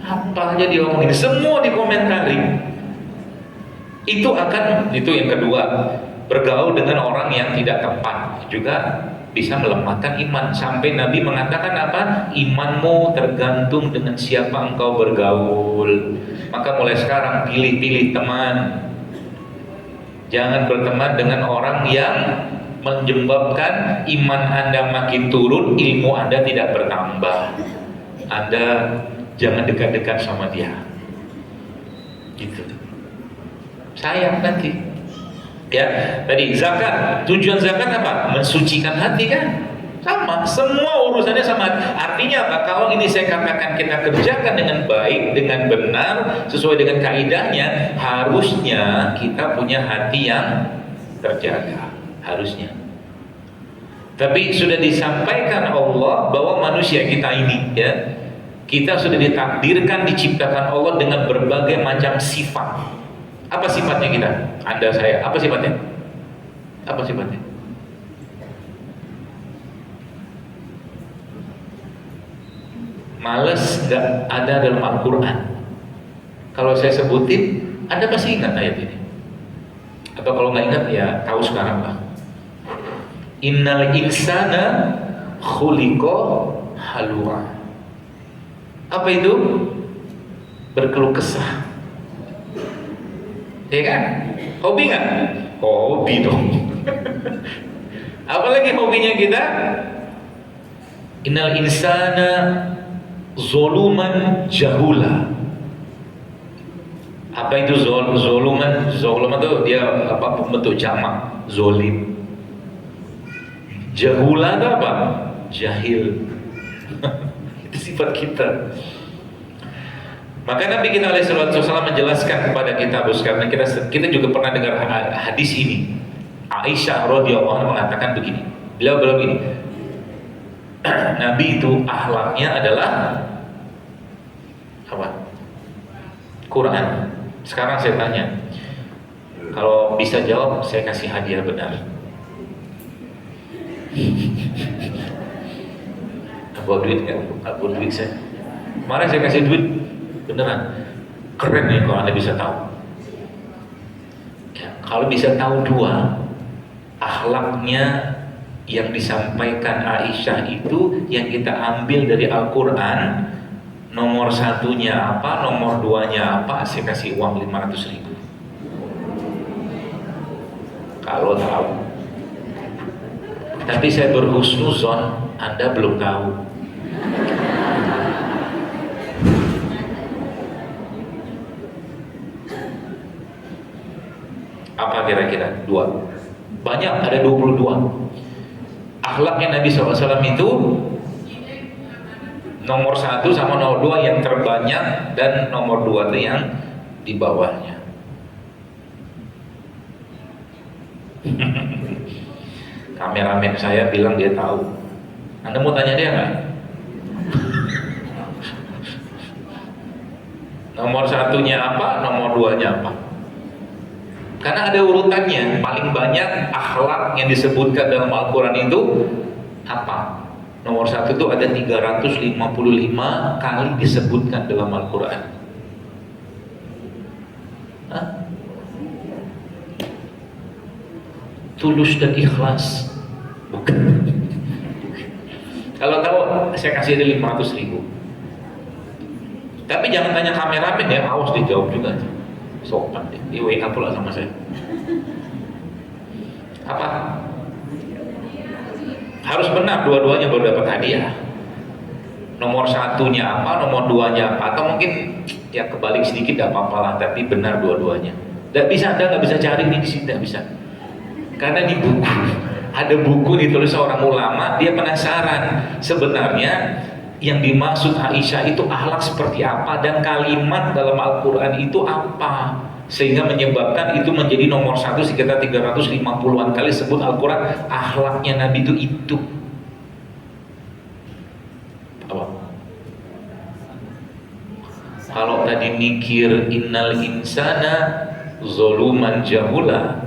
Apa aja diomongin, semua dikomentari. Itu yang kedua, bergaul dengan orang yang tidak tepat juga bisa melemahkan iman. Sampai Nabi mengatakan apa? Imanmu tergantung dengan siapa engkau bergaul. Maka mulai sekarang pilih-pilih teman. Jangan berteman dengan orang yang menyebabkan iman Anda makin turun, ilmu Anda tidak bertambah. Anda jangan dekat-dekat sama dia. Gitu. Sayang nanti. Ya, tadi zakat. Tujuan zakat apa? Mensucikan hati kan? Sama, semua urusannya sama. Artinya apa? Kalau ini saya katakan kita kerjakan dengan baik, dengan benar, sesuai dengan kaidahnya, harusnya kita punya hati yang terjaga. Harusnya. Tapi sudah disampaikan Allah bahwa manusia kita ini, ya, kita sudah ditakdirkan, diciptakan Allah dengan berbagai macam sifat. Apa sifatnya kita? Anda, saya. Apa sifatnya? Apa sifatnya? Males gak ada dalam Al-Quran. Kalau saya sebutin, Anda pasti ingat ayat ini. Atau kalau nggak ingat, ya tahu sekarang lah. Innal insana khuliqa halwa. Apa itu? Berkeluh kesah. Ya kan? Hobi nggak? Hobi dong. Apalagi hobinya kita? Innal insana zoluman jahula. Apa itu zoluman? Zoluman itu dia apa, bentuk jamak, zolim. Jahula itu apa? Jahil. Itu sifat kita. Maka Nabi kita alaihissalam menjelaskan kepada kita, bos, karena kita juga pernah dengar hadis ini. Aisyah radhiyallahu anha mengatakan begini. Beliau begini. Nabi itu akhlaknya adalah apa? Quran. Sekarang saya tanya, kalau bisa jawab, saya kasih hadiah benar. Bawa duit kan? Bawa duit saya. Kemarin saya kasih duit beneran. Keren nih kalau Anda bisa tahu. Ya, kalau bisa tahu dua, akhlaknya yang disampaikan Aisyah itu yang kita ambil dari Al-Quran, nomor satunya apa, nomor duanya apa, saya kasih uang 500.000. Kalau tahu. Tapi saya berhusnuzon, Anda belum tahu. Apa kira-kira? Dua. Banyak, ada 22. Akhlaknya Nabi SAW itu nomor 1 sama nomor 2 yang terbanyak, dan nomor 2 itu yang di bawahnya. Kameramen saya bilang dia tahu. Anda mau tanya dia nggak? Nomor satunya apa, nomor 2-nya apa? Karena ada urutannya. Paling banyak akhlak yang disebutkan dalam Al-Quran itu apa? Nomor 1 itu ada 355 kali disebutkan dalam Al-Quran. Tulus dan ikhlas. Bukan. Kalau tahu, saya kasih dia 500.000. Tapi jangan tanya kameramen ya, awas dijawab juga. Sopan deh, di WA pula sama saya. Apa? Harus benar, dua-duanya baru dapat hadiah. Nomor satunya apa, nomor 2-nya apa, atau mungkin ya kebalik sedikit gak apa-apa lah, tapi benar dua-duanya. Gak bisa, Anda gak bisa cari di sini, gak bisa. Karena di buku, ada buku ditulis seorang ulama, dia penasaran sebenarnya yang dimaksud Aisyah itu akhlak seperti apa, dan kalimat dalam Al-Quran itu apa, sehingga menyebabkan itu menjadi nomor 1 sekitar 350-an kali sebut Al-Quran. Akhlaknya Nabi itu apa? Kalau tadi mikir innal insana zoluman jahula,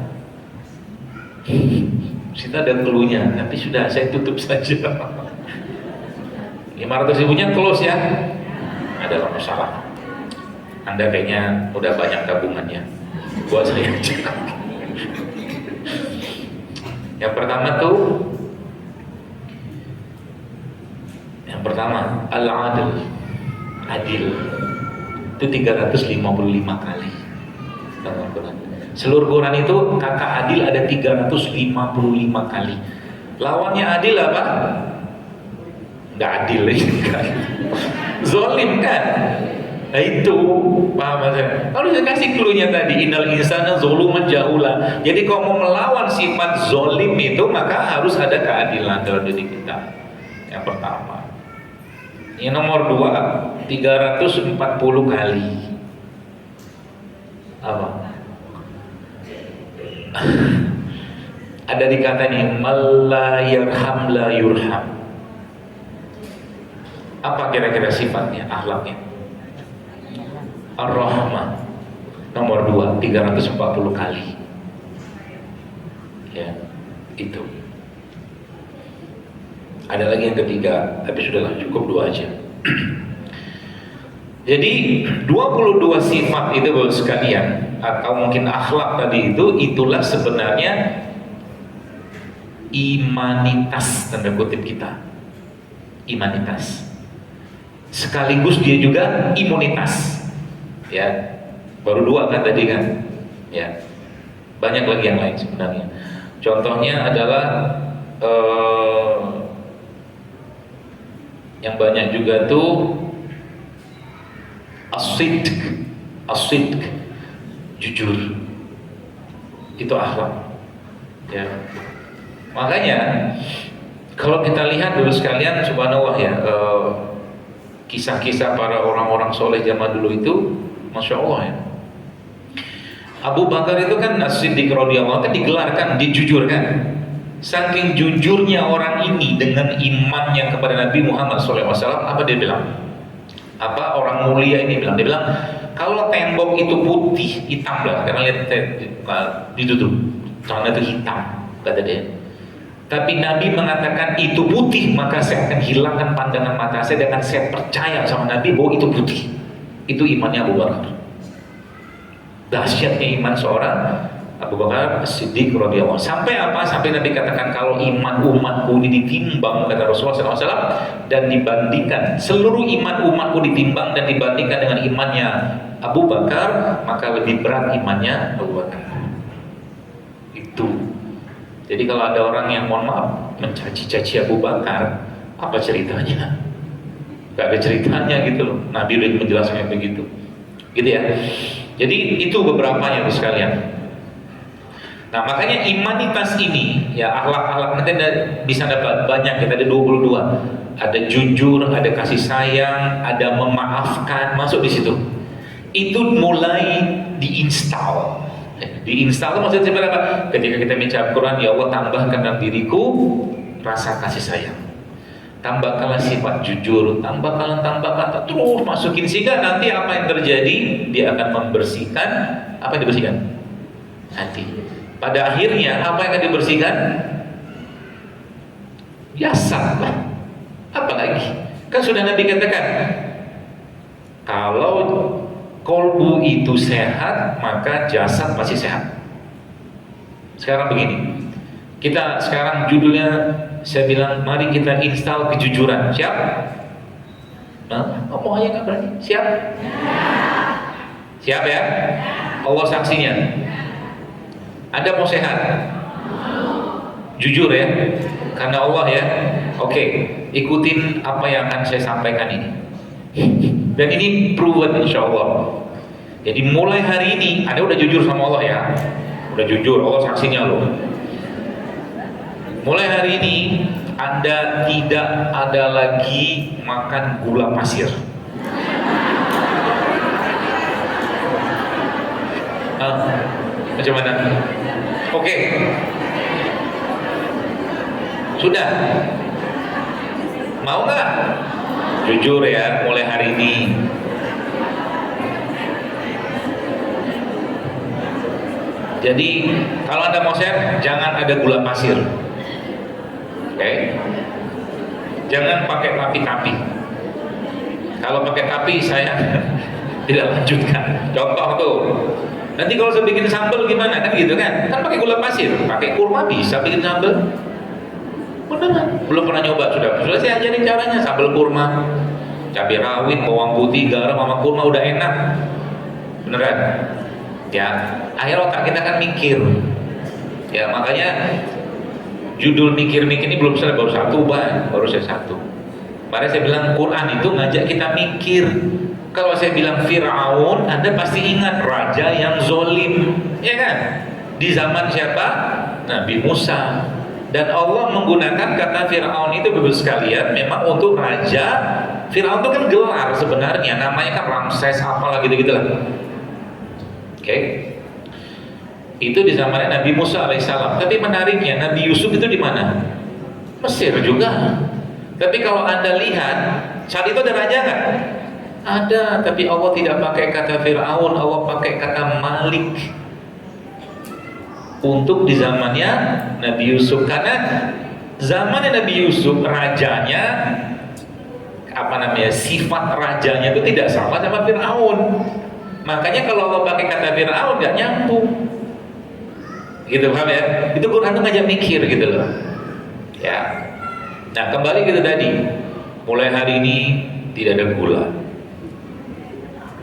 kita ada cluenya, tapi sudah saya tutup saja. 500.000-nya close ya. Ada masalah. Anda kayaknya udah banyak tabungannya. Buat saya aja. Yang pertama al-adil, adil. Itu 355 kali dalam Al-Quran. Seluruh Quran itu kata adil ada 355 kali. Lawannya adil apa? Nggak adil kan? Zolim kan? Nah itu, paham saya? Kalau saya kasih clue-nya tadi, innal insana zaluman jahula. Jadi kalau mau melawan sifat zolim itu, maka harus ada keadilan dalam diri kita. Yang pertama. Yang nomor 2, 340 kali. Apa? Ada dikatanya malla yarham la yurham. Apa kira-kira sifatnya, akhlaknya? Ar-Rahmah. Nomor 2, 340 kali. Ya, itu. Ada lagi yang ketiga, tapi sudahlah, cukup 2 aja. Jadi 22 sifat itu Bapak sekalian, atau mungkin akhlak tadi itu, itulah sebenarnya imanitas tanda kutip kita. Imanitas. Sekaligus dia juga imunitas. Ya. Baru 2 kan tadi kan? Ya. Banyak lagi yang lain sebenarnya. Contohnya adalah yang banyak juga tuh as-sidq, jujur. Itu akhlak. Ya. Makanya kalau kita lihat dulu sekalian, subhanallah ya, kisah-kisah para orang-orang soleh zaman dulu itu, masya Allah ya. Abu Bakar itu kan as-siddiq radhiyallahu kan digelarkan, dia jujur kan. Saking jujurnya orang ini dengan imannya kepada Nabi Muhammad SAW, apa dia bilang? Apa orang mulia ini bilang? Dia bilang, kalau tembok itu putih, hitam lah, karena lihat ditutup, celana itu hitam, kata dia. Tapi Nabi mengatakan itu putih, maka saya akan hilangkan pandangan mata saya dengan saya percaya sama Nabi bahwa itu putih. Itu imannya Abu Bakar. Dahsyatnya iman seorang Abu Bakar Siddiq radhiyallahu. Sampai apa? Sampai Nabi katakan kalau iman umatku ini ditimbang, kata Rasulullah SAW, dan dibandingkan seluruh iman umatku ditimbang dan dibandingkan dengan imannya Abu Bakar, maka lebih berat imannya Abu Bakar. Itu. Jadi kalau ada orang yang mohon maaf mencaci-caci Abu Bakar, apa ceritanya? Gak ada ceritanya gitu loh. Nabi udah menjelaskan begitu. Gitu ya. Jadi itu beberapa yang sekalian. Nah makanya imanitas ini, ya akhlak-akhlak nanti bisa dapat banyak, kita ada 22. Ada jujur, ada kasih sayang, ada memaafkan, masuk di situ. Itu mulai diinstal. Diinstal itu maksudnya seperti apa? Ketika kita baca Al-Quran, ya Allah tambahkan dalam diriku rasa kasih sayang. Tambahkanlah sifat jujur, tambahkan, terus masukin, sehingga nanti apa yang terjadi, dia akan membersihkan, apa yang dibersihkan? Hati. Pada akhirnya apa yang akan dibersihkan? Jasad lah. Apa lagi? Kan sudah Nabi katakan, kalau kolbu itu sehat, maka jasad pasti sehat. Sekarang begini, kita sekarang judulnya saya bilang, mari kita install kejujuran. Siap? Nah, ngomong aja nggak berani. Siap? Siap ya? Allah saksinya. Anda mau sehat? Jujur ya? Karena Allah ya? Oke, ikutin apa yang akan saya sampaikan ini. Dan ini proven insya Allah. Jadi mulai hari ini Anda udah jujur sama Allah ya. Udah jujur, Allah saksinya loh. Mulai hari ini Anda tidak ada lagi makan gula pasir. Macam mana? Oke. Sudah. Mau nggak? Jujur ya, mulai hari ini. Jadi kalau Anda mau share, jangan ada gula pasir. Oke? Jangan pakai kapi-kapi. Kalau pakai kapi saya tidak lanjutkan. Contoh tuh. Nanti kalau saya bikin sambal gimana? Kan gitu kan? Kan pakai gula pasir, pakai kurma bisa bikin sambal. Beneran? Belum pernah nyoba sudah. Sudah saya ajarin caranya sambal kurma. Cabai rawit, bawang putih, garam sama kurma udah enak. Beneran? Ya, akhir otak kita kan mikir. Ya, makanya judul mikir-mikir ini belum selesai, baru satu, baru saya satu. Makanya saya bilang Quran itu ngajak kita mikir. Kalau saya bilang Fir'aun, Anda pasti ingat raja yang zolim, ya kan? Di zaman siapa? Nabi Musa. Dan Allah menggunakan kata Fir'aun itu Bapak sekalian memang untuk raja. Fir'aun itu kan gelar sebenarnya, namanya kan Ramses apalah gitu-gitu lah. Oke. Itu di zamannya Nabi Musa alaihissalam. Tapi menariknya Nabi Yusuf itu di mana? Mesir juga. Tapi kalau Anda lihat, saat itu ada raja nggak? Ada, tapi Allah tidak pakai kata Fir'aun, Allah pakai kata Malik. Untuk di zamannya Nabi Yusuf, karena zamannya Nabi Yusuf rajanya sifat rajanya itu tidak sama sama Fir'aun. Makanya kalau Allah pakai kata Fir'aun nggak nyambung, gitu, paham ya? Itu Quran tuh ngajak mikir gitu loh, ya. Nah kembali kita tadi, mulai hari ini tidak ada gula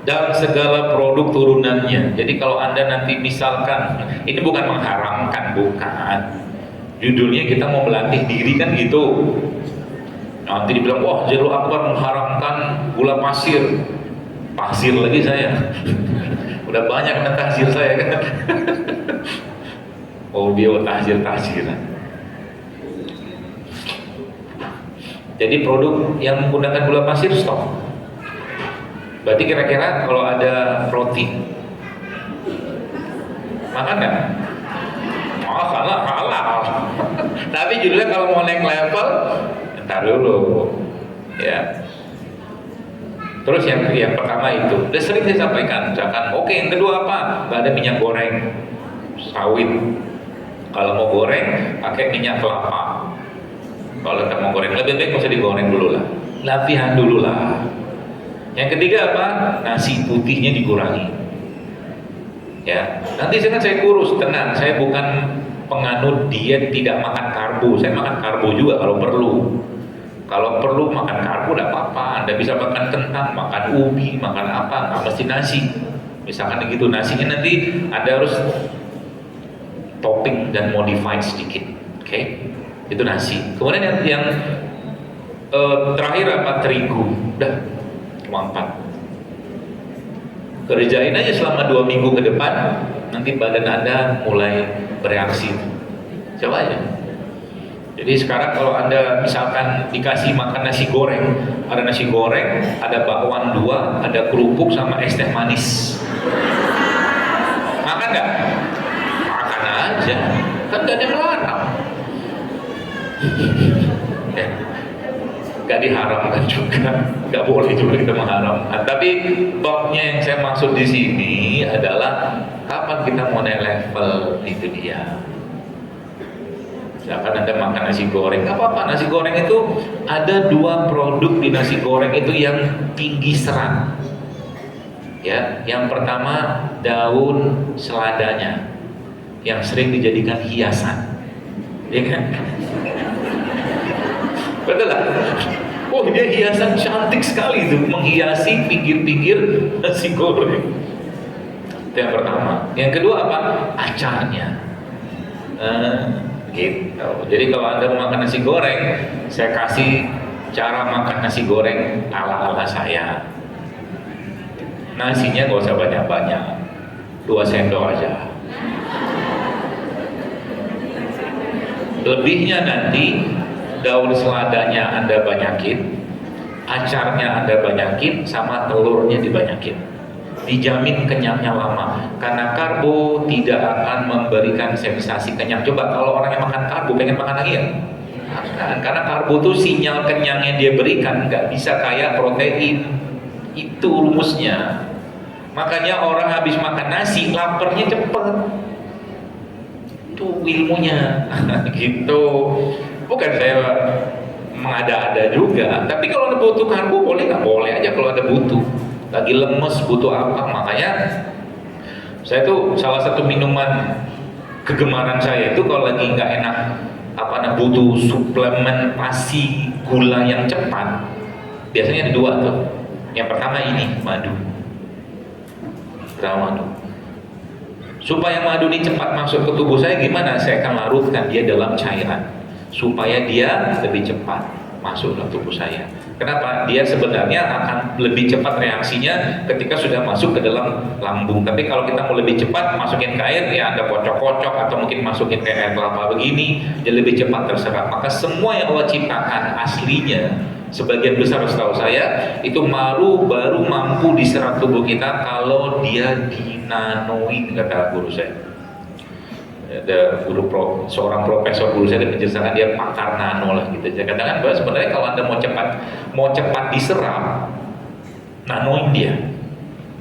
dan segala produk turunannya. Jadi kalau Anda nanti misalkan, ini bukan mengharamkan, bukan. Judulnya kita mau melatih diri kan gitu. Nanti dibilang, wah Zero Akbar mengharamkan gula pasir. Pasir lagi saya. Udah banyak tahzir saya kan. Oh dia tahzir-tahziran. Jadi produk yang menggunakan gula pasir stop. Berarti kira-kira kalau ada roti, makan nggak? Oh halal. Tapi judulnya kalau mau naik level, ntar dulu, ya. Terus yang pertama itu, udah sering saya sampaikan, misalkan, oke, yang kedua apa? Nggak ada minyak goreng sawit. Kalau mau goreng, pakai minyak kelapa. Kalau kita mau goreng, lebih baik nggak usah digoreng dulu lah, latihan dulu lah. Yang ketiga apa? Nasi putihnya dikurangi. Ya, nanti saya kurus, tenang. Saya bukan penganut diet tidak makan karbo. Saya makan karbo juga kalau perlu. Kalau perlu makan karbo tidak apa-apa. Anda bisa makan kentang, makan ubi, makan apa, nggak mesti nasi. Misalkan begitu, nasinya nanti Anda harus topping dan modified sedikit. Oke? Itu nasi. Kemudian yang terakhir apa? Terigu. Udah. Cuma 4. Kerjain aja selama 2 minggu ke depan, nanti badan Anda mulai bereaksi. Coba aja. Jadi sekarang kalau Anda misalkan dikasih makan nasi goreng, ada nasi goreng, ada bakwan 2, ada kerupuk sama es teh manis. Makan nggak? Makan aja. Kan nggak ada yang melarang. Ya. Gak diharamkan juga, gak boleh juga kita mengharamkan. Tapi babnya yang saya maksud di sini adalah kapan kita mau naik level, itu dia. Misalkan Anda makan nasi goreng, gak apa-apa. Nasi goreng itu ada 2 produk di nasi goreng itu yang tinggi serat. Ya, yang pertama daun seladanya, yang sering dijadikan hiasan, ya kan? Betul lah. Oh dia hiasan cantik sekali itu, menghiasi pinggir-pinggir nasi goreng. Itu yang pertama. Yang kedua apa? Acarnya. Gitu. Jadi kalau Anda mau makan nasi goreng, saya kasih cara makan nasi goreng ala-ala saya. Nasinya gak usah banyak-banyak, 2 sendok aja. Lebihnya nanti daun seladanya Anda banyakin, acarnya Anda banyakin, sama telurnya dibanyakin. Dijamin kenyangnya lama, karena karbo tidak akan memberikan sensasi kenyang. Coba kalau orang yang makan karbo pengen makan lagi ya? Nah, karena karbo itu sinyal kenyangnya dia berikan nggak bisa kayak protein. Itu rumusnya. Makanya orang habis makan nasi laparnya cepet. Itu ilmunya. Gitu. Bukan saya mengada-ada juga, tapi kalau ada butuh karbo boleh nggak? Boleh aja kalau ada butuh. Lagi lemes butuh apa? Makanya saya tuh salah satu minuman kegemaran saya itu kalau lagi nggak enak butuh suplementasi gula yang cepat. Biasanya ada 2 tuh. Yang pertama ini madu. Madu. Supaya madu ini cepat masuk ke tubuh saya gimana? Saya akan larutkan dia dalam cairan supaya dia lebih cepat masuk ke tubuh saya. Kenapa? Dia sebenarnya akan lebih cepat reaksinya ketika sudah masuk ke dalam lambung. Tapi kalau kita mau lebih cepat masukin ke air, ya Anda kocok-kocok atau mungkin masukin ke air kelapa begini, dia lebih cepat terserap. Maka semua yang Allah ciptakan aslinya, sebagian besar setahu saya itu baru mampu diserap tubuh kita kalau dia dinanoin, kata guru saya. Ada seorang profesor guru saya menjelaskan dia pakar nano lah gitu. Saya katakan bahwa sebenarnya kalau Anda mau cepat diserap, nanoin dia.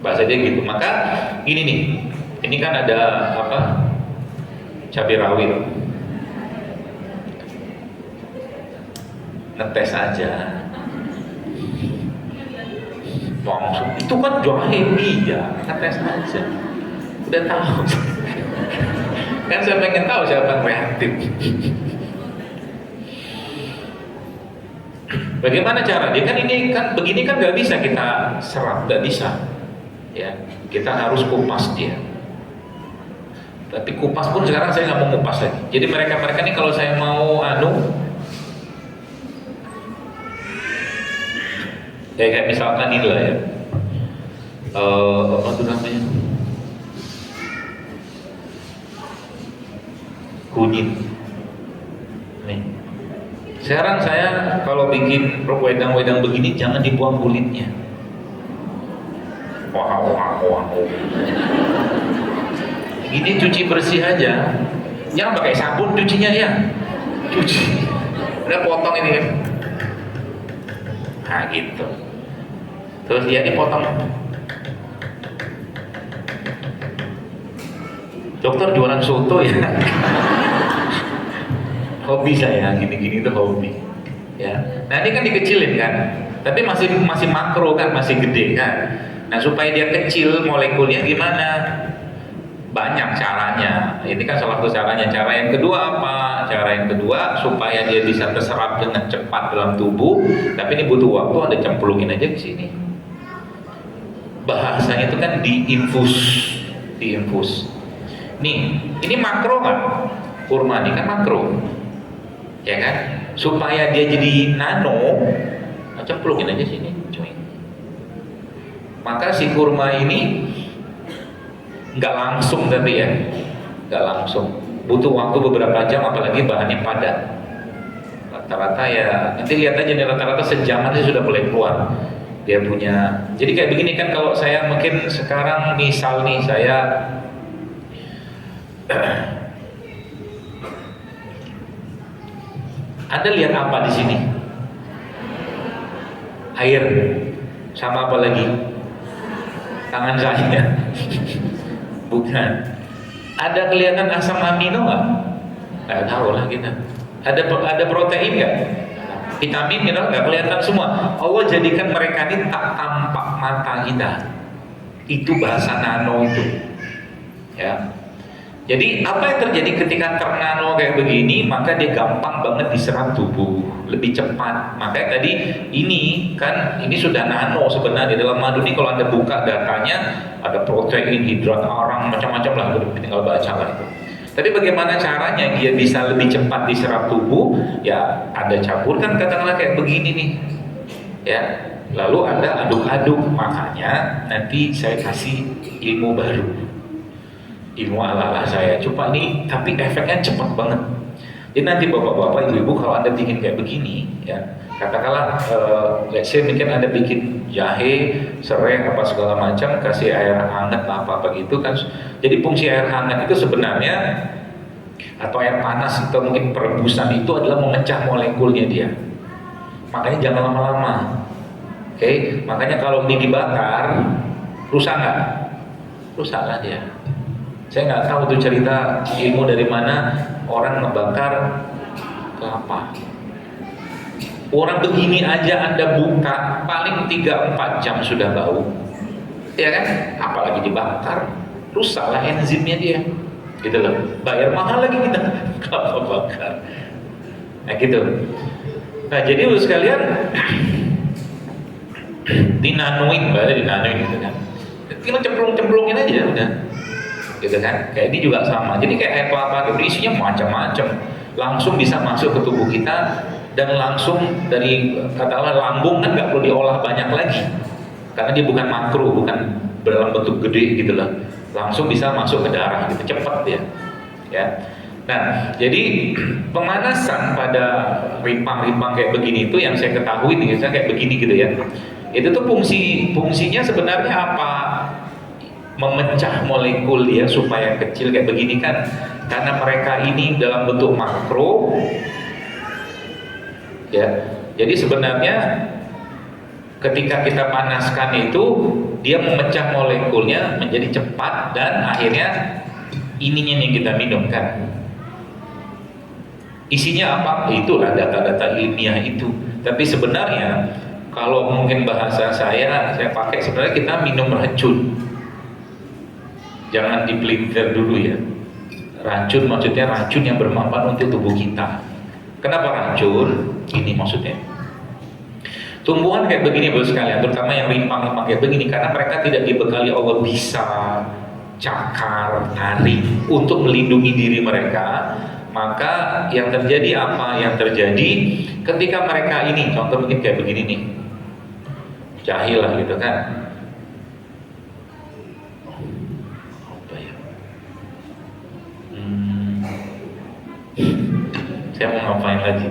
Bahasa dia gitu. Maka ini nih, ini kan ada apa? Cabai rawit. Ngetes aja. Langsung. Itu kan jahe, iya, ngetes aja. Udah tahu. Kan saya pengen tahu siapa yang reaktif. Bagaimana cara dia? Kan ini kan begini kan nggak bisa kita serap, nggak bisa. Ya, kita harus kupas dia. Tapi kupas pun sekarang saya nggak mau kupas lagi. Jadi mereka ini kalau saya mau kayak misalkan inilah ya, apa tuh namanya? Kunyit. Nih. Sekarang saya kalau bikin wedang-wedang begini jangan dibuang kulitnya. Wah. Ini cuci bersih aja. Jangan pakai sabun cucinya ya. Cuci. Udah potong ini kan. Nah gitu. Terus dia dipotong. Dokter jualan soto ya. Hobi saya gini-gini itu hobi. Ya. Nah ini kan dikecilin kan, tapi masih makro kan, masih gede kan. Nah supaya dia kecil molekulnya gimana? Banyak caranya. Ini kan salah satu caranya. Cara yang kedua apa? Cara yang kedua supaya dia bisa terserap dengan cepat dalam tubuh. Tapi ini butuh waktu. Anda cemplungin aja ke sini. Bahasanya itu kan diinfus. Nih, ini makro kan? Kurma ini kan makro. Ya kan, supaya dia jadi nano, cemplungin aja sini, cuy. Maka si kurma ini nggak langsung tapi ya, nggak langsung, butuh waktu beberapa jam, apalagi bahannya padat. Rata-rata ya, nanti lihat aja nih rata-rata sejam nanti sudah mulai keluar. Dia punya, jadi kayak begini kan kalau saya mungkin sekarang misal nih saya Anda lihat apa di sini? Air, sama apa lagi? Tangan saya. Bukan. Ada kelihatan asam amino nggak? Nggak tahu lah kita. Ada protein nggak? Vitamin mineral nggak kelihatan semua. Allah jadikan mereka ini tak tampak mata kita. Itu bahasa nano itu. Ya. Jadi apa yang terjadi ketika ternano kayak begini, maka dia gampang banget diserap tubuh, lebih cepat. Makanya tadi ini sudah nano sebenarnya. Dalam madu ini kalau Anda buka datanya ada protein, hidrat arang, macam-macam lah, tinggal baca lah itu. Tapi bagaimana caranya dia bisa lebih cepat diserap tubuh? Ya Anda campurkan katakanlah kayak begini nih, ya. Lalu Anda aduk-aduk, makanya nanti saya kasih ilmu baru. Ilmu ala-ala saya, coba nih, tapi efeknya cepat banget. Jadi nanti bapak-bapak, ibu-ibu kalau Anda bikin kayak begini, ya katakanlah, let's say mungkin Anda bikin jahe, serai, apa segala macam, kasih air hangat apa-apa gitu kan. Jadi fungsi air hangat itu sebenarnya, atau air panas atau mungkin perebusan itu adalah memecah molekulnya dia. Makanya jangan lama-lama. Oke, makanya kalau ini dibakar, rusak nggak? Rusak lah dia. Saya nggak tahu tuh cerita ilmu dari mana orang ngebakar kelapa. Orang begini aja Anda buka paling 3-4 jam sudah bau, ya kan? Apalagi dibakar, rusaklah enzimnya dia. Gitu loh. Bayar mahal lagi kita kelapa bakar. Nah gitu. Nah jadi lu sekalian dinanoin gitu kan. Kita cemplungin aja udah. Gitu kan, kayak ini juga sama. Jadi kayak air kelapa gitu, isinya macam-macam, langsung bisa masuk ke tubuh kita dan langsung dari katakanlah lambung kan nggak perlu diolah banyak lagi karena dia bukan makro, bukan dalam bentuk gede gitu lah, langsung bisa masuk ke darah gitu, cepat ya. Nah, jadi pemanasan pada rimpang-rimpang kayak begini itu yang saya ketahui nih, saya kayak begini gitu ya. Itu tuh fungsinya sebenarnya apa? Memecah molekul dia supaya kecil kayak begini kan, karena mereka ini dalam bentuk makro ya. Jadi sebenarnya ketika kita panaskan itu dia memecah molekulnya menjadi cepat dan akhirnya ininya yang kita minum kan. Isinya apa? Itulah data-data ilmiah itu. Tapi sebenarnya kalau mungkin bahasa saya pakai sebenarnya kita minum racun. Jangan dipelintir dulu ya. Racun maksudnya racun yang bermanfaat untuk tubuh kita. Kenapa racun? Ini maksudnya. Tumbuhan kayak begini Bapak sekalian, terutama yang rimpang-rimpang kayak begini, karena mereka tidak dibekali Allah bisa cakar, tarik untuk melindungi diri mereka. Maka yang terjadi apa? Yang terjadi ketika mereka ini, contoh mungkin kayak begini nih, jahil lah gitu kan. Apa ya? Saya mau ngapain lagi?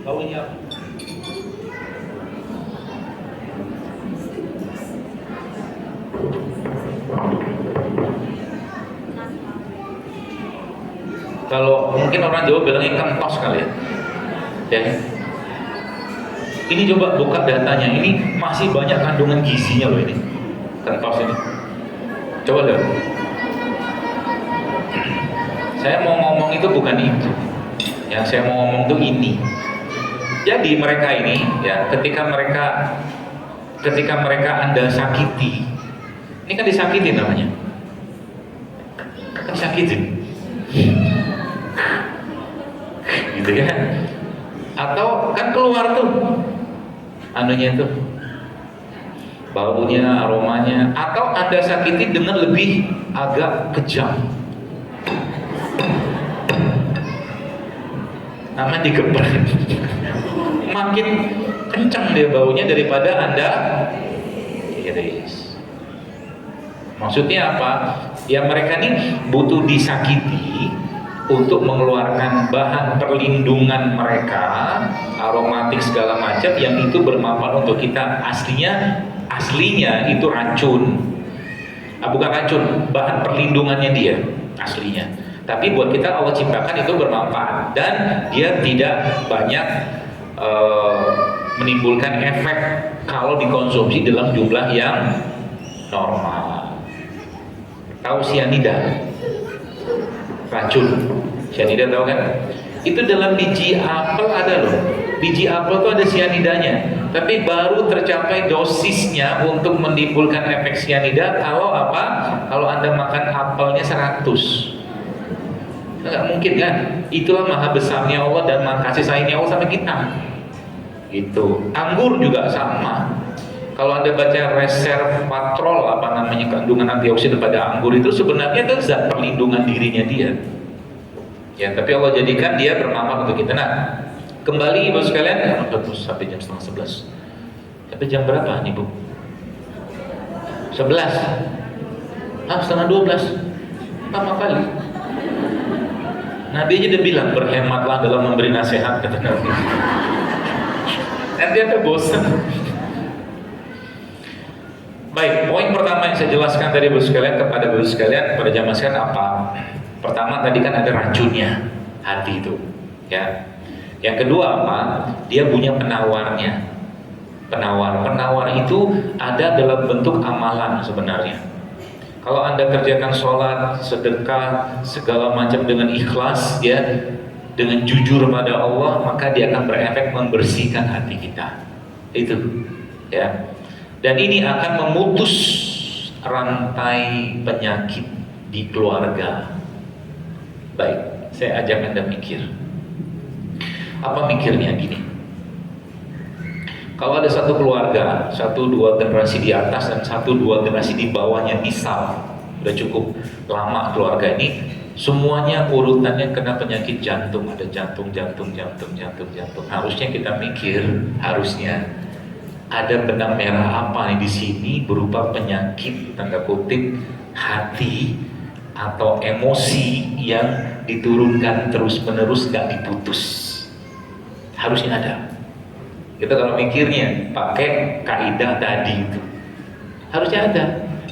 Baunya kalau mungkin orang Jawa bilangnya kentos kali ya. Ini coba buka datanya, ini masih banyak kandungan gizinya loh ini kentos ini. Coba lihat. Saya mau ngomong itu bukan itu. Yang saya mau ngomong itu ini. Jadi mereka ini ya, ketika mereka Anda sakiti, ini kan disakiti namanya, kan sakitin, gitu ya. Atau kan keluar tuh, anunya tuh, baunya, aromanya. Atau Anda sakiti dengan lebih agak kejam, namanya digeprek. Makin kencang dia baunya daripada Anda iris. Maksudnya apa? Ya mereka ini butuh disakiti untuk mengeluarkan bahan perlindungan mereka, aromatik segala macam yang itu bermanfaat untuk kita. Aslinya itu racun. Bukan racun, bahan perlindungannya dia aslinya. Tapi buat kita Allah ciptakan itu bermanfaat dan dia tidak banyak menimbulkan efek kalau dikonsumsi dalam jumlah yang normal. Tahu sianida? Racun. Sianida tahu kan? Itu dalam biji apel ada loh. Biji apel itu ada sianidanya. Tapi baru tercapai dosisnya untuk menimbulkan efek sianida kalau apa? Kalau Anda makan apelnya 100. Nggak mungkin kan? Itulah maha besarnya Allah dan maha kasih sayangnya Allah sama kita. Gitu. Anggur juga sama. Kalau Anda baca resveratrol, apa namanya, kandungan antioksidan pada anggur itu sebenarnya itu zat perlindungan dirinya dia. Ya, tapi Allah jadikan dia bermanfaat untuk kita. Nah, kembali Ibu sekalian, sampai jam 10:30. Tapi jam berapa nih Bu? 11. 11:30. Lama kali. Nabi aja udah bilang berhematlah dalam memberi nasihat, kata Nabi. Nanti Anda bosan. Baik, poin pertama yang saya jelaskan tadi Ibu sekalian kepada Ibu sekalian, pada jamaah sekalian apa? Pertama tadi kan ada racunnya, hati itu, ya. Yang kedua apa? Dia punya penawarnya. Penawar itu ada dalam bentuk amalan sebenarnya. Kalau Anda kerjakan sholat, sedekah, segala macam dengan ikhlas, ya, dengan jujur pada Allah, maka dia akan berefek membersihkan hati kita. Itu, ya. Dan ini akan memutus rantai penyakit di keluarga. Baik, saya ajak Anda mikir. Apa mikirnya gini? Kalau ada satu keluarga, 1-2 generasi di atas dan 1-2 generasi di bawahnya, misal udah cukup lama keluarga ini, semuanya urutannya kena penyakit jantung, ada jantung. Harusnya kita mikir, harusnya ada benang merah apa nih di sini berupa penyakit tanda kutip hati atau emosi yang diturunkan terus menerus, gak diputus. Harusnya ada. Kita kalau mikirnya pakai kaidah tadi itu harusnya ada.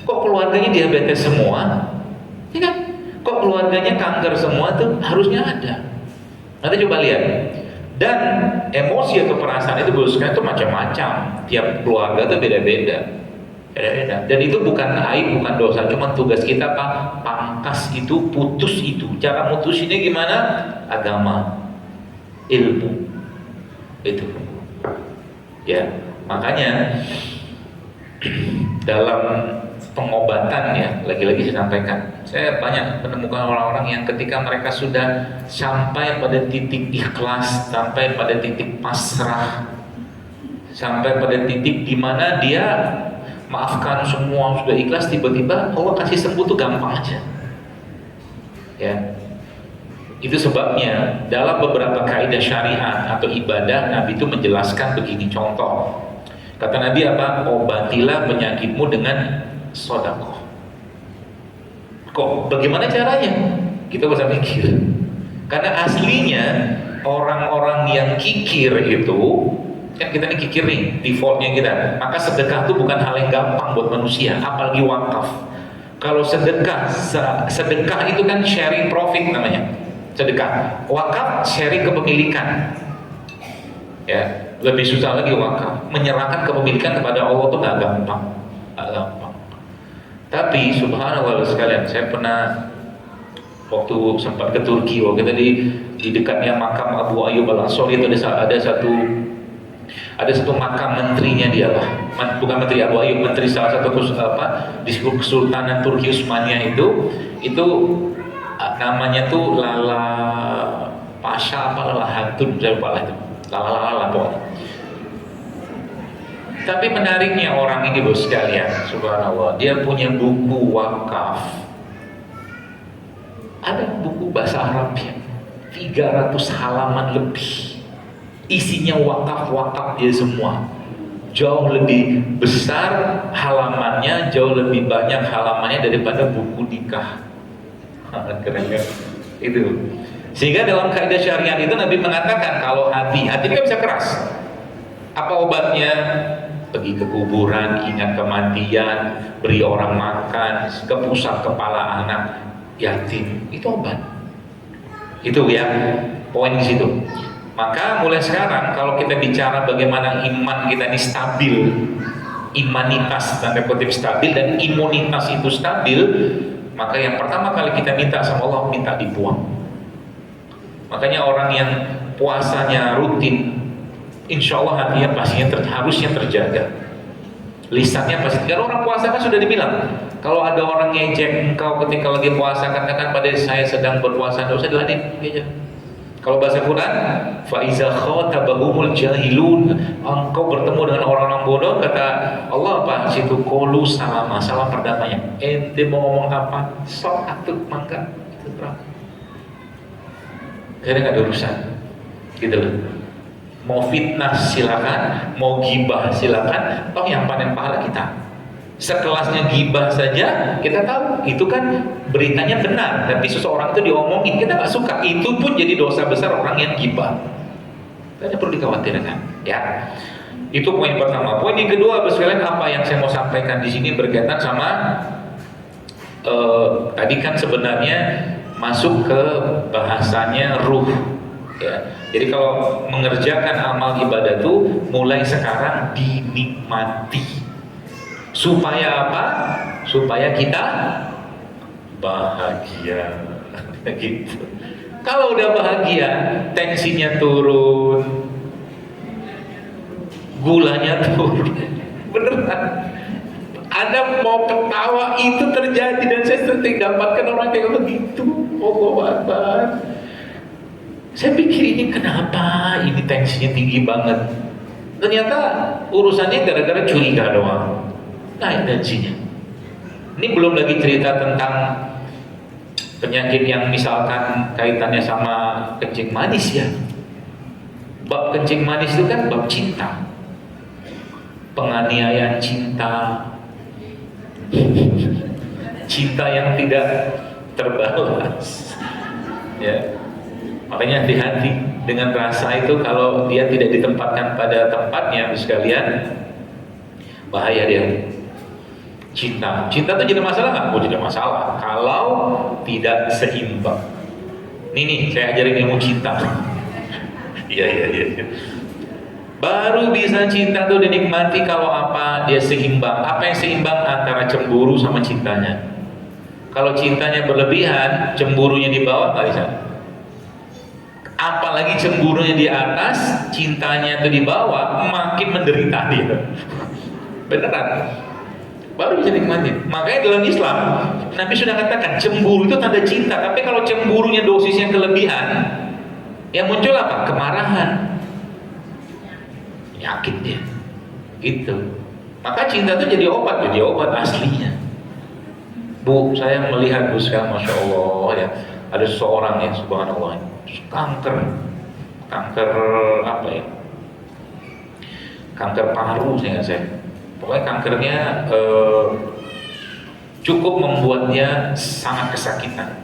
Kok keluarganya diabetes semua? Ya kan? Kok keluarganya kanker semua tuh? Harusnya ada. Nanti coba lihat. Dan emosi atau perasaan itu sekarang itu macam-macam. Tiap keluarga tuh beda-beda. Dan itu bukan aib, bukan dosa. Cuma tugas kita apa? Pangkas itu, putus itu. Cara mutusinnya gimana? Agama, ilmu. Itu. Ya, makanya dalam pengobatan ya, lagi-lagi saya sampaikan, saya banyak menemukan orang-orang yang ketika mereka sudah sampai pada titik ikhlas, sampai pada titik pasrah, sampai pada titik di mana dia maafkan semua, sudah ikhlas, tiba-tiba Allah kasih sembuh tuh gampang aja. Ya. Itu sebabnya dalam beberapa kaidah syariat atau ibadah Nabi itu menjelaskan begini, contoh kata Nabi apa? Obatilah penyakitmu dengan sedekah. Kok bagaimana caranya? Kita bisa mikir. Karena aslinya orang-orang yang kikir itu kan, kita nih kikir nih defaultnya kita. Maka sedekah itu bukan hal yang gampang buat manusia, apalagi wakaf. Kalau sedekah itu kan sharing profit namanya. Sedekah, wakaf sharing kepemilikan. Ya, lebih susah lagi wakaf. Menyerahkan kepemilikan kepada Allah tuh gak gampang. Tapi subhanallah sekalian, saya pernah waktu sempat ke Turki, waktu itu di dekatnya makam Abu Ayyub Al-Ansari itu ada satu makam menterinya dia lah. Bukan menteri Abu Ayyub, menteri salah satu di Kesultanan Turki Utsmaniyah itu namanya tuh Lala Pasha apa Lala Hatun, saya lupa lah itu. Lala pokoknya. Tapi menariknya orang ini bos sekalian, subhanallah, dia punya buku wakaf. Ada buku bahasa Arab ya, 300 halaman lebih. Isinya wakaf dia semua. Jauh lebih besar halamannya, jauh lebih banyak halamannya daripada buku nikah. Keren kan? Itu. Sehingga dalam kaidah syariat itu Nabi mengatakan kalau hati kan bisa keras. Apa obatnya? Pergi ke kuburan, ingat kematian, beri orang makan, ke pusat kepala anak yatim, itu obat. Itu ya poin di situ. Maka mulai sekarang kalau kita bicara bagaimana iman kita ini stabil, imanitas tanda kutip stabil dan imunitas itu stabil, maka yang pertama kali kita minta sama Allah, minta dibuang. Makanya orang yang puasanya rutin, insya Allah hatinya pastinya harusnya terjaga. Lisannya pasti, karena orang puasa kan sudah dibilang, kalau ada orang ngejek engkau ketika lagi puasa, katakan pada saya sedang berpuasa, tidak usah diladenin. Kalau bahasa Quran, faiza khatabahumul jahilun, engkau bertemu dengan orang-orang bodoh, kata Allah apa? Situ qulu salama, salam perdamaian. Ente mau ngomong apa? Sok atuk mangga, itu berapa? Karena nggak ada urusan, gitu loh. Mau fitnah silakan, mau gibah silakan, toh yang panen pahala kita. Sekelasnya gibah saja kita tahu itu kan beritanya benar, tapi seseorang itu diomongin kita nggak suka, itu pun jadi dosa besar orang yang gibah. Tidak perlu dikhawatirkan, ya. Itu poin pertama. Poin yang kedua, sekalian, apa yang saya mau sampaikan di sini berkaitan sama tadi kan sebenarnya masuk ke bahasanya ruh. Ya. Jadi kalau mengerjakan amal ibadah itu mulai sekarang dinikmati. Supaya apa? Supaya kita bahagia. Gitu. Kalau udah bahagia, tensinya turun, gulanya turun, Beneran. Anda mau ketawa itu terjadi dan saya sering dapatkan orang kayak begitu. Allah Akbar. Saya pikir ini kenapa ini tensinya tinggi banget. Ternyata urusannya gara-gara curiga doang. Naik tensinya. Ini belum lagi cerita tentang penyakit yang misalkan kaitannya sama kencing manis ya. Bab kencing manis itu kan bab cinta, penganiayaan cinta, cinta yang tidak terbalas. Ya, makanya hati-hati dengan rasa itu kalau dia tidak ditempatkan pada tempatnya, sekalian bahaya dia. Cinta itu jadi masalah nggak? Oh, tidak masalah kalau tidak seimbang. Nih saya ajarin ilmu cinta. Iya. Baru bisa cinta tuh dinikmati kalau apa? Dia seimbang. Apa yang seimbang antara cemburu sama cintanya? Kalau cintanya berlebihan, cemburunya di bawah nggak bisa. Apalagi cemburunya di atas, cintanya itu di bawah, makin menderita dia. Beneran. Baru bisa nikmatin. Makanya dalam Islam, Nabi sudah katakan cemburu itu tanda cinta. Tapi kalau cemburunya dosisnya kelebihan, yang muncul apa? Kemarahan. Yakin dia. Gitu. Maka cinta itu jadi obat aslinya. Bu, saya melihat Bu sekarang, Masya Allah ya, ada seseorang ya, subhanallah, kanker apa ya? Kanker paru saya. Pokoknya kankernya cukup membuat dia sangat kesakitan.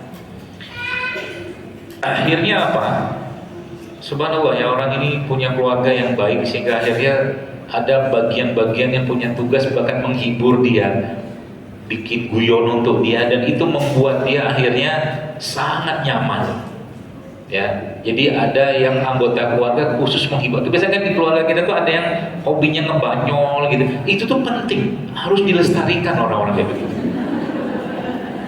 Akhirnya apa? Subhanallah ya, orang ini punya keluarga yang baik sehingga akhirnya ada bagian-bagian yang punya tugas bahkan menghibur dia, bikin guyon untuk dia, dan itu membuat dia akhirnya sangat nyaman. Ya, jadi ada yang anggota keluarga khusus menghibur. Biasanya kan di keluarga kita tuh ada yang hobinya ngebanyol gitu. Itu tuh penting, harus dilestarikan orang-orang kayak begitu.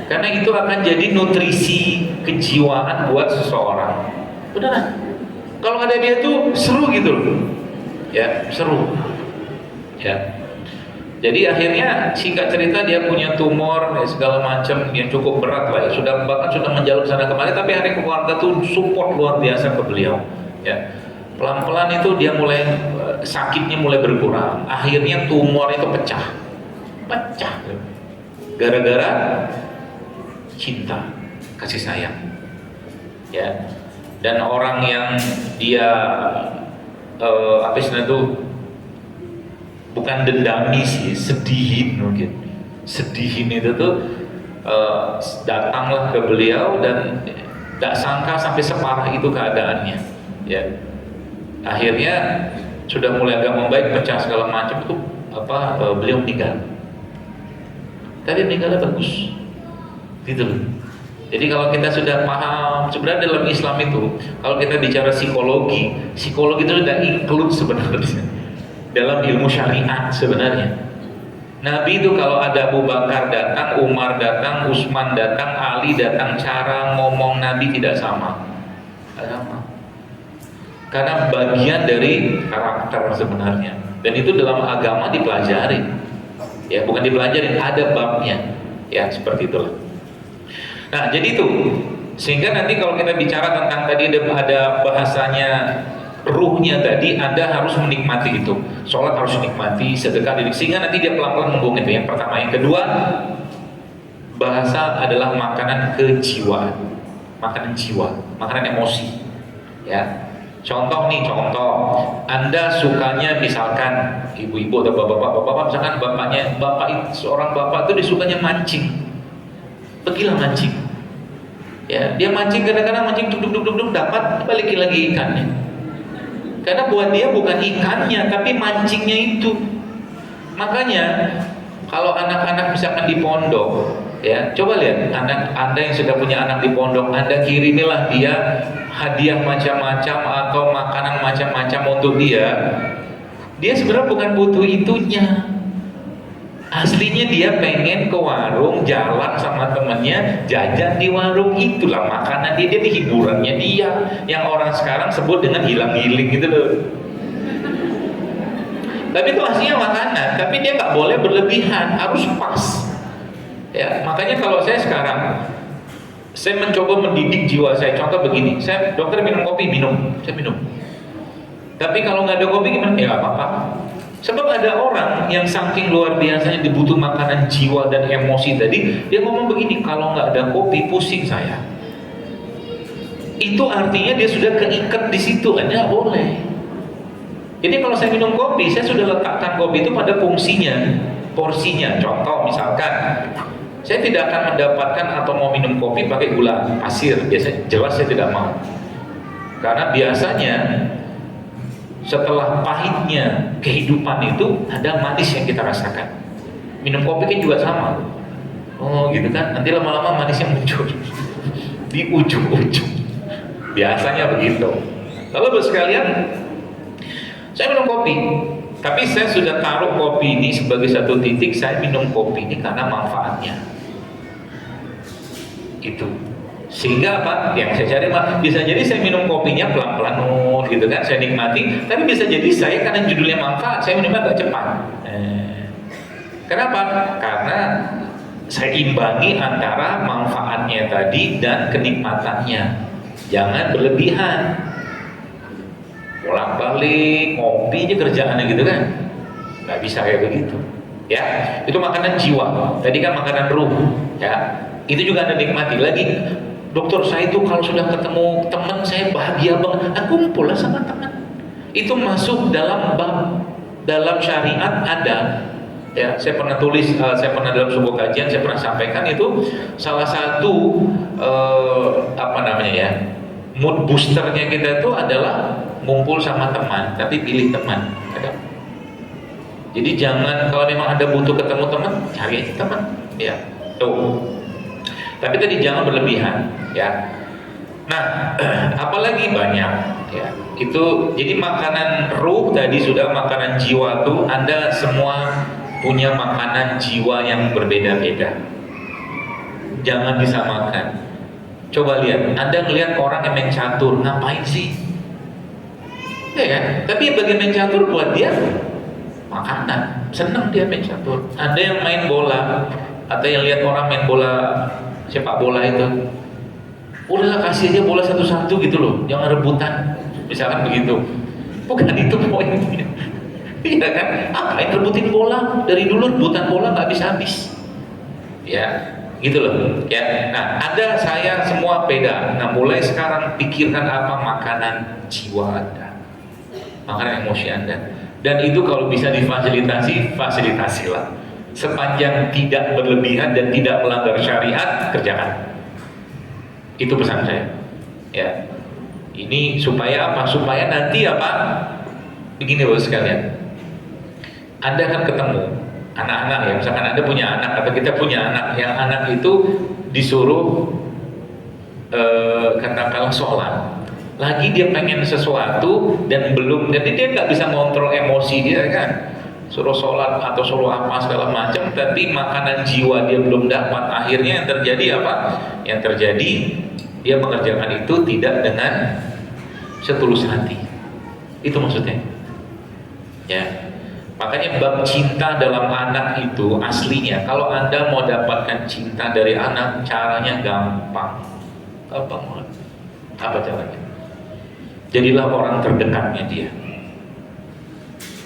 Karena itu akan jadi nutrisi kejiwaan buat seseorang. Beneran. Kalau ada dia tuh seru gitu loh. Ya, seru. Ya. Jadi akhirnya singkat cerita dia punya tumor ya, segala macam yang cukup berat lah ya. Bahkan sudah menjalur sana kemari, tapi hari keluarga tuh support luar biasa ke beliau. Ya. Pelan-pelan itu dia mulai sakitnya mulai berkurang. Akhirnya tumor itu pecah. Gara-gara cinta, kasih sayang. Ya. Dan orang yang dia apa istilahnya tuh, bukan dendami sih, sedihin mungkin. Sedihin itu tuh datanglah ke beliau dan gak sangka sampai separah itu keadaannya. Ya, akhirnya sudah mulai agak membaik, pecah segala macam itu beliau meninggal. Tapi meninggalnya bagus, gitu loh. Jadi kalau kita sudah paham, sebenarnya dalam Islam itu, kalau kita bicara psikologi itu sudah include sebenarnya dalam ilmu syariat sebenarnya. Nabi itu kalau ada Abu Bakar datang, Umar datang, Utsman datang, Ali datang, cara ngomong Nabi tidak sama. Karena bagian dari karakter sebenarnya. Dan itu dalam agama dipelajari. Ya, bukan dipelajari, ada babnya. Ya, seperti itulah. Nah, jadi itu. Sehingga nanti kalau kita bicara tentang tadi ada bahasanya ruhnya tadi, Anda harus menikmati itu. Sholat harus menikmati, sedekah diri, sehingga nanti dia pelan-pelan membuang itu. Yang pertama. Yang kedua, bahasa adalah makanan kejiwaan, makanan jiwa, makanan emosi. Ya, contoh, Anda sukanya misalkan ibu-ibu atau bapak-bapak, misalkan seorang bapak itu disukanya mancing, pergilah mancing. Ya, dia mancing, kadang-kadang mancing duk dapat, balikin lagi ikannya. Karena buat dia bukan ikannya, tapi mancingnya itu. Makanya kalau anak-anak misalkan di pondok, ya coba lihat anak Anda yang sudah punya anak di pondok, Anda kirimilah dia hadiah macam-macam atau makanan macam-macam untuk dia. Dia sebenarnya bukan butuh itunya. Aslinya dia pengen ke warung, jalan sama temennya, jajan di warung, itulah makanan dia hiburannya dia, yang orang sekarang sebut dengan hilang-hiling gitu loh. Tapi itu aslinya makanan, tapi dia nggak boleh berlebihan, harus pas. Ya, makanya kalau saya sekarang, saya mencoba mendidik jiwa saya. Contoh begini, saya dokter minum kopi, saya minum. Tapi kalau nggak ada kopi gimana? Ya nggak apa-apa. Sebab ada orang yang saking luar biasanya dibutuh makanan jiwa dan emosi tadi, dia ngomong begini, kalau nggak ada kopi pusing saya. Itu artinya dia sudah keikat di situ, nggak boleh. Jadi kalau saya minum kopi, saya sudah letakkan kopi itu pada fungsinya, porsinya. Contoh misalkan, saya tidak akan mendapatkan atau mau minum kopi pakai gula pasir. Biasanya jelas saya tidak mau. Karena biasanya setelah pahitnya kehidupan itu ada manis yang kita rasakan. Minum kopi kan juga sama. Oh gitu kan, nanti lama-lama manisnya muncul di ujung-ujung. Biasanya begitu. Lalu Bapak sekalian, saya minum kopi, tapi saya sudah taruh kopi ini sebagai satu titik. Saya minum kopi ini karena manfaatnya. Itu. Sehingga apa? Yang saya cari bisa jadi saya minum kopinya pelan-pelan, gitu kan, saya nikmati. Tapi bisa jadi saya karena judulnya manfaat, saya minumnya agak cepat. Kenapa? Karena saya imbangi antara manfaatnya tadi dan kenikmatannya. Jangan berlebihan. Bolak-balik ngopi aja kerjaannya gitu kan, nggak bisa kayak begitu ya. Itu makanan jiwa, tadi kan makanan ruh ya, itu juga Anda nikmati. Lagi dokter, saya itu kalau sudah ketemu teman saya bahagia banget, aku kumpul lah sama teman. Itu masuk dalam bab, dalam syariat ada ya. Saya pernah tulis, saya pernah dalam sebuah kajian saya pernah sampaikan, itu salah satu apa namanya ya, mood boosternya kita itu adalah ngumpul sama teman, tapi pilih teman. Jadi jangan, kalau memang ada butuh ketemu teman, cari aja teman, ya. Tuh. Tapi tadi jangan berlebihan, ya. Nah, apalagi banyak, ya. Itu jadi makanan ruh tadi sudah, makanan jiwa tuh Anda semua punya makanan jiwa yang berbeda-beda. Jangan disamakan. Coba lihat, Anda ngelihat orang yang main catur, ngapain sih? Ya kan? Tapi bagi main catur buat dia makanan, senang dia main catur. Ada yang main bola, atau yang lihat orang main bola, sepak bola itu, udahlah kasih aja bola satu-satu gitu loh, jangan rebutan, misalkan begitu. Bukan itu poinnya. Iya kan? Apain rebutin bola? Dari dulu rebutan bola nggak habis-habis. Ya, gitu loh. Ya. Nah, ada saya semua beda. Nah, mulai sekarang pikirkan apa makanan jiwa Anda, makanan emosi Anda. Dan itu kalau bisa difasilitasi, fasilitasilah. Sepanjang tidak berlebihan dan tidak melanggar syariat, kerjakan. Itu pesan saya. Ya. Ini supaya apa? Supaya nanti apa? Begini Bapak sekalian. Anda akan ketemu anak-anak ya, misalkan Anda punya anak atau kita punya anak, yang anak itu disuruh katakanlah sholat. Lagi dia pengen sesuatu dan belum, jadi dia nggak bisa kontrol emosi dia kan, suruh sholat atau suruh apa segala macam, tapi makanan jiwa dia belum dapat. Akhirnya yang terjadi apa? Yang terjadi dia mengerjakan itu tidak dengan setulus hati. Itu maksudnya. Ya, makanya bab cinta dalam anak itu aslinya, kalau Anda mau dapatkan cinta dari anak, caranya gampang banget. Apa caranya? Jadilah orang terdekatnya dia.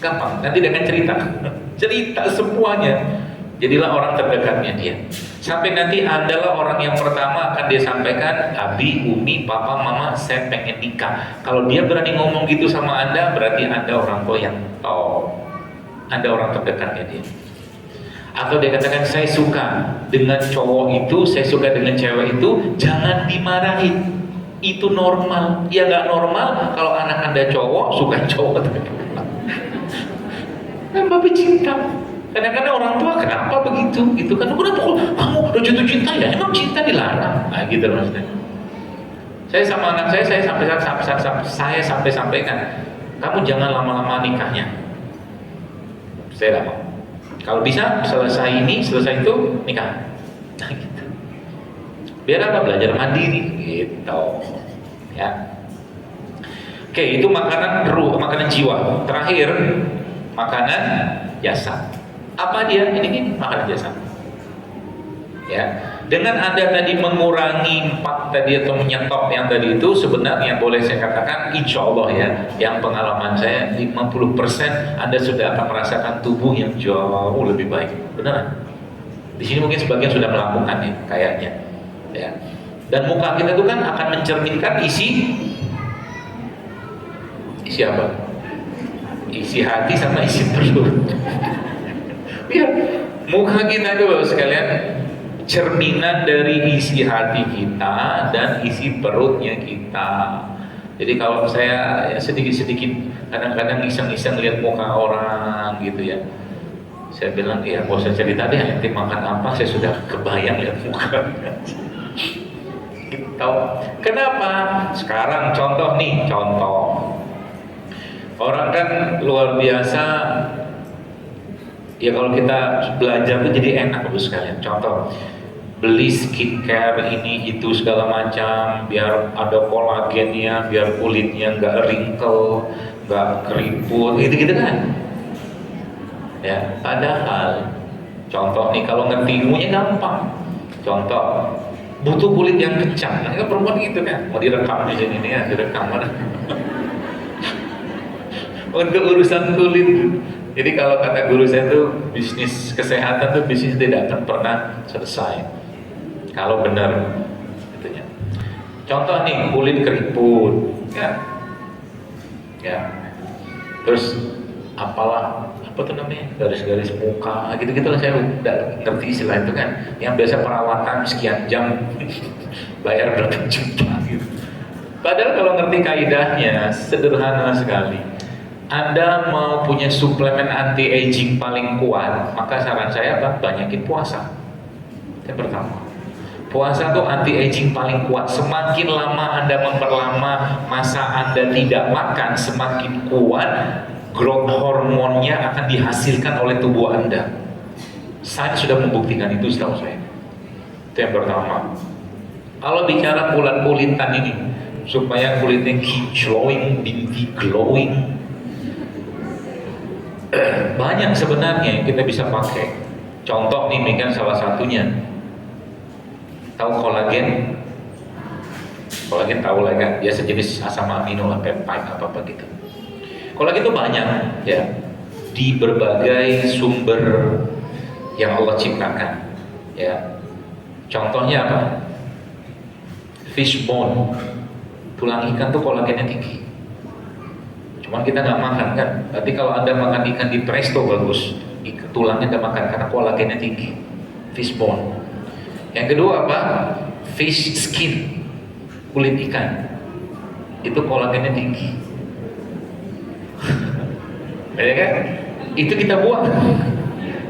Gampang, nanti dia akan cerita semuanya. Jadilah orang terdekatnya dia. Sampai nanti adalah orang yang pertama akan dia sampaikan, Abi, Umi, Papa, Mama, saya pengen nikah. Kalau dia berani ngomong gitu sama Anda, berarti Anda orang tua yang top. Anda orang terdekatnya dia. Atau dia katakan, saya suka dengan cowok itu, saya suka dengan cewek itu, jangan dimarahin. Itu normal. Ya nggak normal kalau anak Anda cowok suka cowok. Kan Bapak cinta. Kadang-kadang orang tua kenapa begitu? Gitu kan? Kenapa kamu udah jatuh cinta ya? Emang cinta dilarang? Nah gitu maksudnya. Saya sama anak saya sampai sampaikan, kamu jangan lama-lama nikahnya. Saya nggak mau. Kalau bisa selesai itu nikah. Nah gitu. Biar apa? Belajar mandiri gitu ya. Oke, itu makanan ruh, makanan jiwa. Terakhir, makanan jasad. Apa dia? Ini makanan jasad. Ya, dengan Anda tadi mengurangi 4 tadi atau menyetop yang tadi itu, sebenarnya boleh saya katakan insya Allah ya, yang pengalaman saya 50% Anda sudah akan merasakan tubuh yang jauh lebih baik. Beneran. Di sini mungkin sebagian sudah melakukannya kayaknya. Ya. Dan muka kita itu kan akan mencerminkan isi apa? Isi hati sama isi perut. Ya, muka kita itu Bapak sekalian cerminan dari isi hati kita dan isi perutnya kita. Jadi kalau saya ya sedikit-sedikit kadang-kadang iseng-iseng lihat muka orang gitu ya, saya bilang ya gak usah cerita deh nanti makan apa, saya sudah kebayang lihat muka. Gitu. Kenapa? Sekarang contoh orang kan luar biasa. Ya kalau kita belajar tuh jadi enak Bapak sekalian. Contoh, beli skincare ini itu segala macam biar ada kolagennya, biar kulitnya nggak wrinkle, nggak keriput, gitu-gitu kan. Ya, padahal contoh nih kalau ngerti ilmunya gampang. Contoh, butuh kulit yang kencang. Nah, kan perempuan gitu kan, mau direkam di sini nih ya, direkam mana? Untuk urusan kulit. Jadi kalau kata guru saya tuh bisnis kesehatan tuh bisnis tidak akan pernah selesai kalau benar itunya. Contoh nih kulit keriput, ya, terus apa tuh namanya garis-garis muka, gitu-gitulah saya udah ngerti istilah itu kan. Yang biasa perawatan sekian jam bayar berapa juta gitu. Padahal kalau ngerti kaidahnya sederhana sekali. Anda mau punya suplemen anti-aging paling kuat, maka saran saya apa? Banyakin puasa. Yang pertama, puasa tuh anti-aging paling kuat. Semakin lama Anda memperlama masa Anda tidak makan, semakin kuat growth hormonnya akan dihasilkan oleh tubuh Anda. Saya sudah membuktikan itu setahu saya. Itu yang pertama. Kalau bicara kulit-kulitan ini, supaya kulitnya keep glowing, glowing, banyak sebenarnya yang kita bisa pakai. Contoh nih, kan salah satunya. Tahu kolagen? Kolagen tahu lah kan? Dia sejenis asam amino lah, peptide apa gitu. Kolagen itu banyak ya di berbagai sumber yang Allah ciptakan. Ya. Contohnya apa? Fish bone, tulang ikan tuh kolagennya tinggi. Cuman kita nggak makan kan. Berarti kalau Anda makan ikan di presto bagus, tulangnya Anda makan karena kolagennya tinggi. Fish bone. Yang kedua apa? Fish skin, kulit ikan. Itu kolagennya tinggi. Ya kan? Itu kita buang.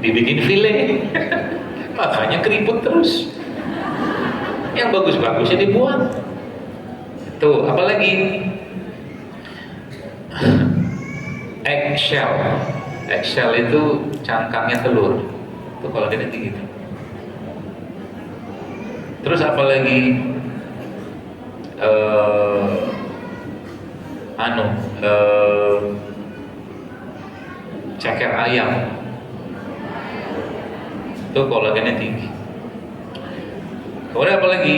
Dibikin file. Makanya keriput terus. Yang bagus-bagusnya dibuang. Tuh, apalagi? Eggshell itu cangkangnya telur. Itu kolagennya tinggi. Terus apalagi? Ceker ayam. Itu kolagennya tinggi. Kemudian apalagi?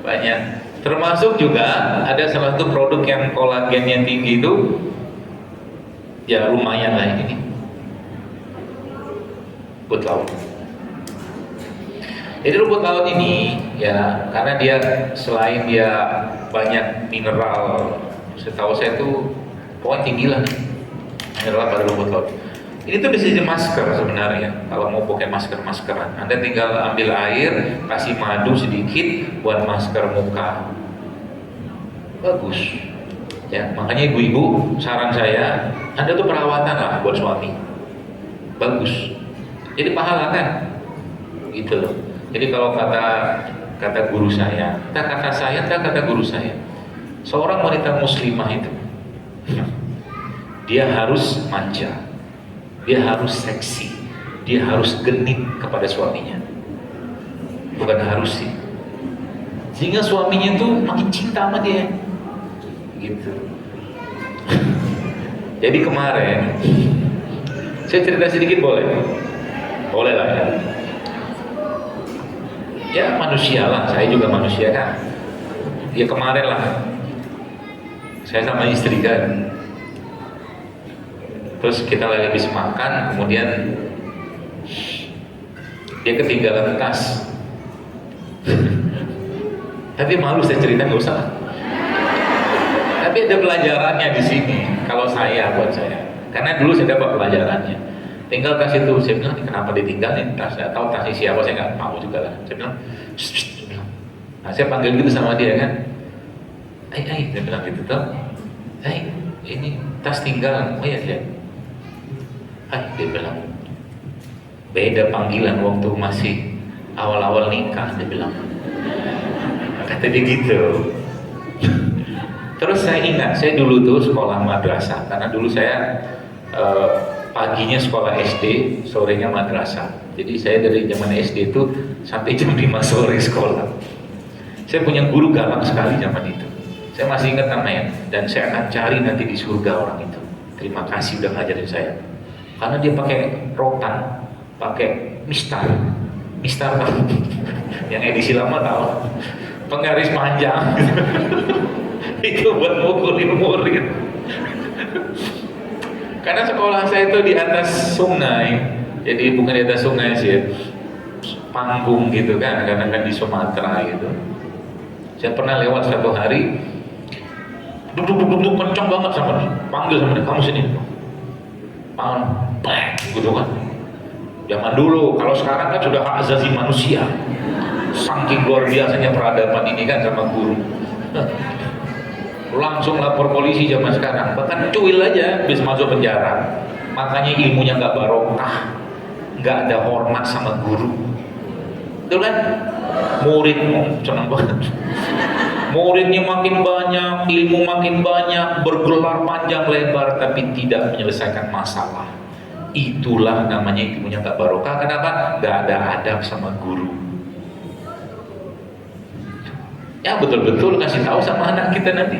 Banyak. Termasuk juga ada salah satu produk yang kolagennya tinggi itu, ya lumayan lah ini, rumput laut. Jadi rumput laut ini ya karena dia selain dia banyak mineral, setahu saya tuh pokoknya tinggi lah mineral pada rumput laut. Ini tuh bisa jadi masker sebenarnya. Kalau mau pakai maskeran, Anda tinggal ambil air, kasih madu sedikit buat masker muka. Bagus. Ya, makanya ibu-ibu saran saya, Anda tuh perawatan lah buat suami. Bagus. Jadi pahala kan? Gitu loh. Jadi kalau kata guru saya, kata guru saya, seorang wanita muslimah itu dia harus manja. Dia harus seksi, dia harus genit kepada suaminya. Bukan harus sih. Sehingga suaminya tuh makin cinta sama dia. Gitu. Jadi kemarin saya cerita sedikit boleh? Boleh lah ya. Ya manusia lah, saya juga manusia kan. Ya kemarin lah, saya sama istri kan. Terus kita lagi habis makan, kemudian dia ketinggalan tas. Tapi malu saya cerita, nggak usah. Tapi ada pelajarannya di sini. Kalau buat saya, karena dulu saya dapat pelajarannya. Tinggal tas itu, saya bilang, kenapa ditinggalin tas? Saya tahu tasnya siapa, saya nggak tahu juga lah. Saya bilang, shh, saya bilang. Nah, saya panggil gitu sama dia kan. Saya bilang gitu tuh. Ini tas tinggal. Oh ya dia. Dia bilang. Beda panggilan waktu masih awal-awal nikah, dia bilang. Kata dia gitu. Terus saya ingat, saya dulu tuh sekolah madrasah, karena dulu saya paginya sekolah SD, sorenya madrasah. Jadi saya dari zaman SD itu sampai jam 5 sore sekolah. Saya punya guru galak sekali zaman itu. Saya masih ingat namanya, dan saya akan cari nanti di surga orang itu. Terima kasih udah ngajarin saya. Karena dia pakai rotan, pakai mistar yang edisi lama tahu, penggaris panjang. Itu buat mukulin murid. Karena sekolah saya itu di atas sungai, jadi bukan di atas sungai sih, panggung gitu kan, karena kan di Sumatera gitu. Saya pernah lewat satu hari, duduk kencang banget sama dia, panggil sama dia, kamu sini, gitu kan. Zaman dulu, kalau sekarang kan sudah hak asasi manusia, saking luar biasanya peradaban ini kan sama guru. Langsung lapor polisi zaman sekarang, bahkan cuil aja bisa masuk penjara. Makanya ilmunya nggak barokah, nggak ada hormat sama guru. Betul kan? Murid senang banget. Muridnya makin banyak, ilmu makin banyak, bergelar panjang lebar, tapi tidak menyelesaikan masalah. Itulah namanya ilmunya nggak barokah. Kenapa? Nggak ada adab sama guru. Ya betul-betul kasih tahu sama anak kita nanti,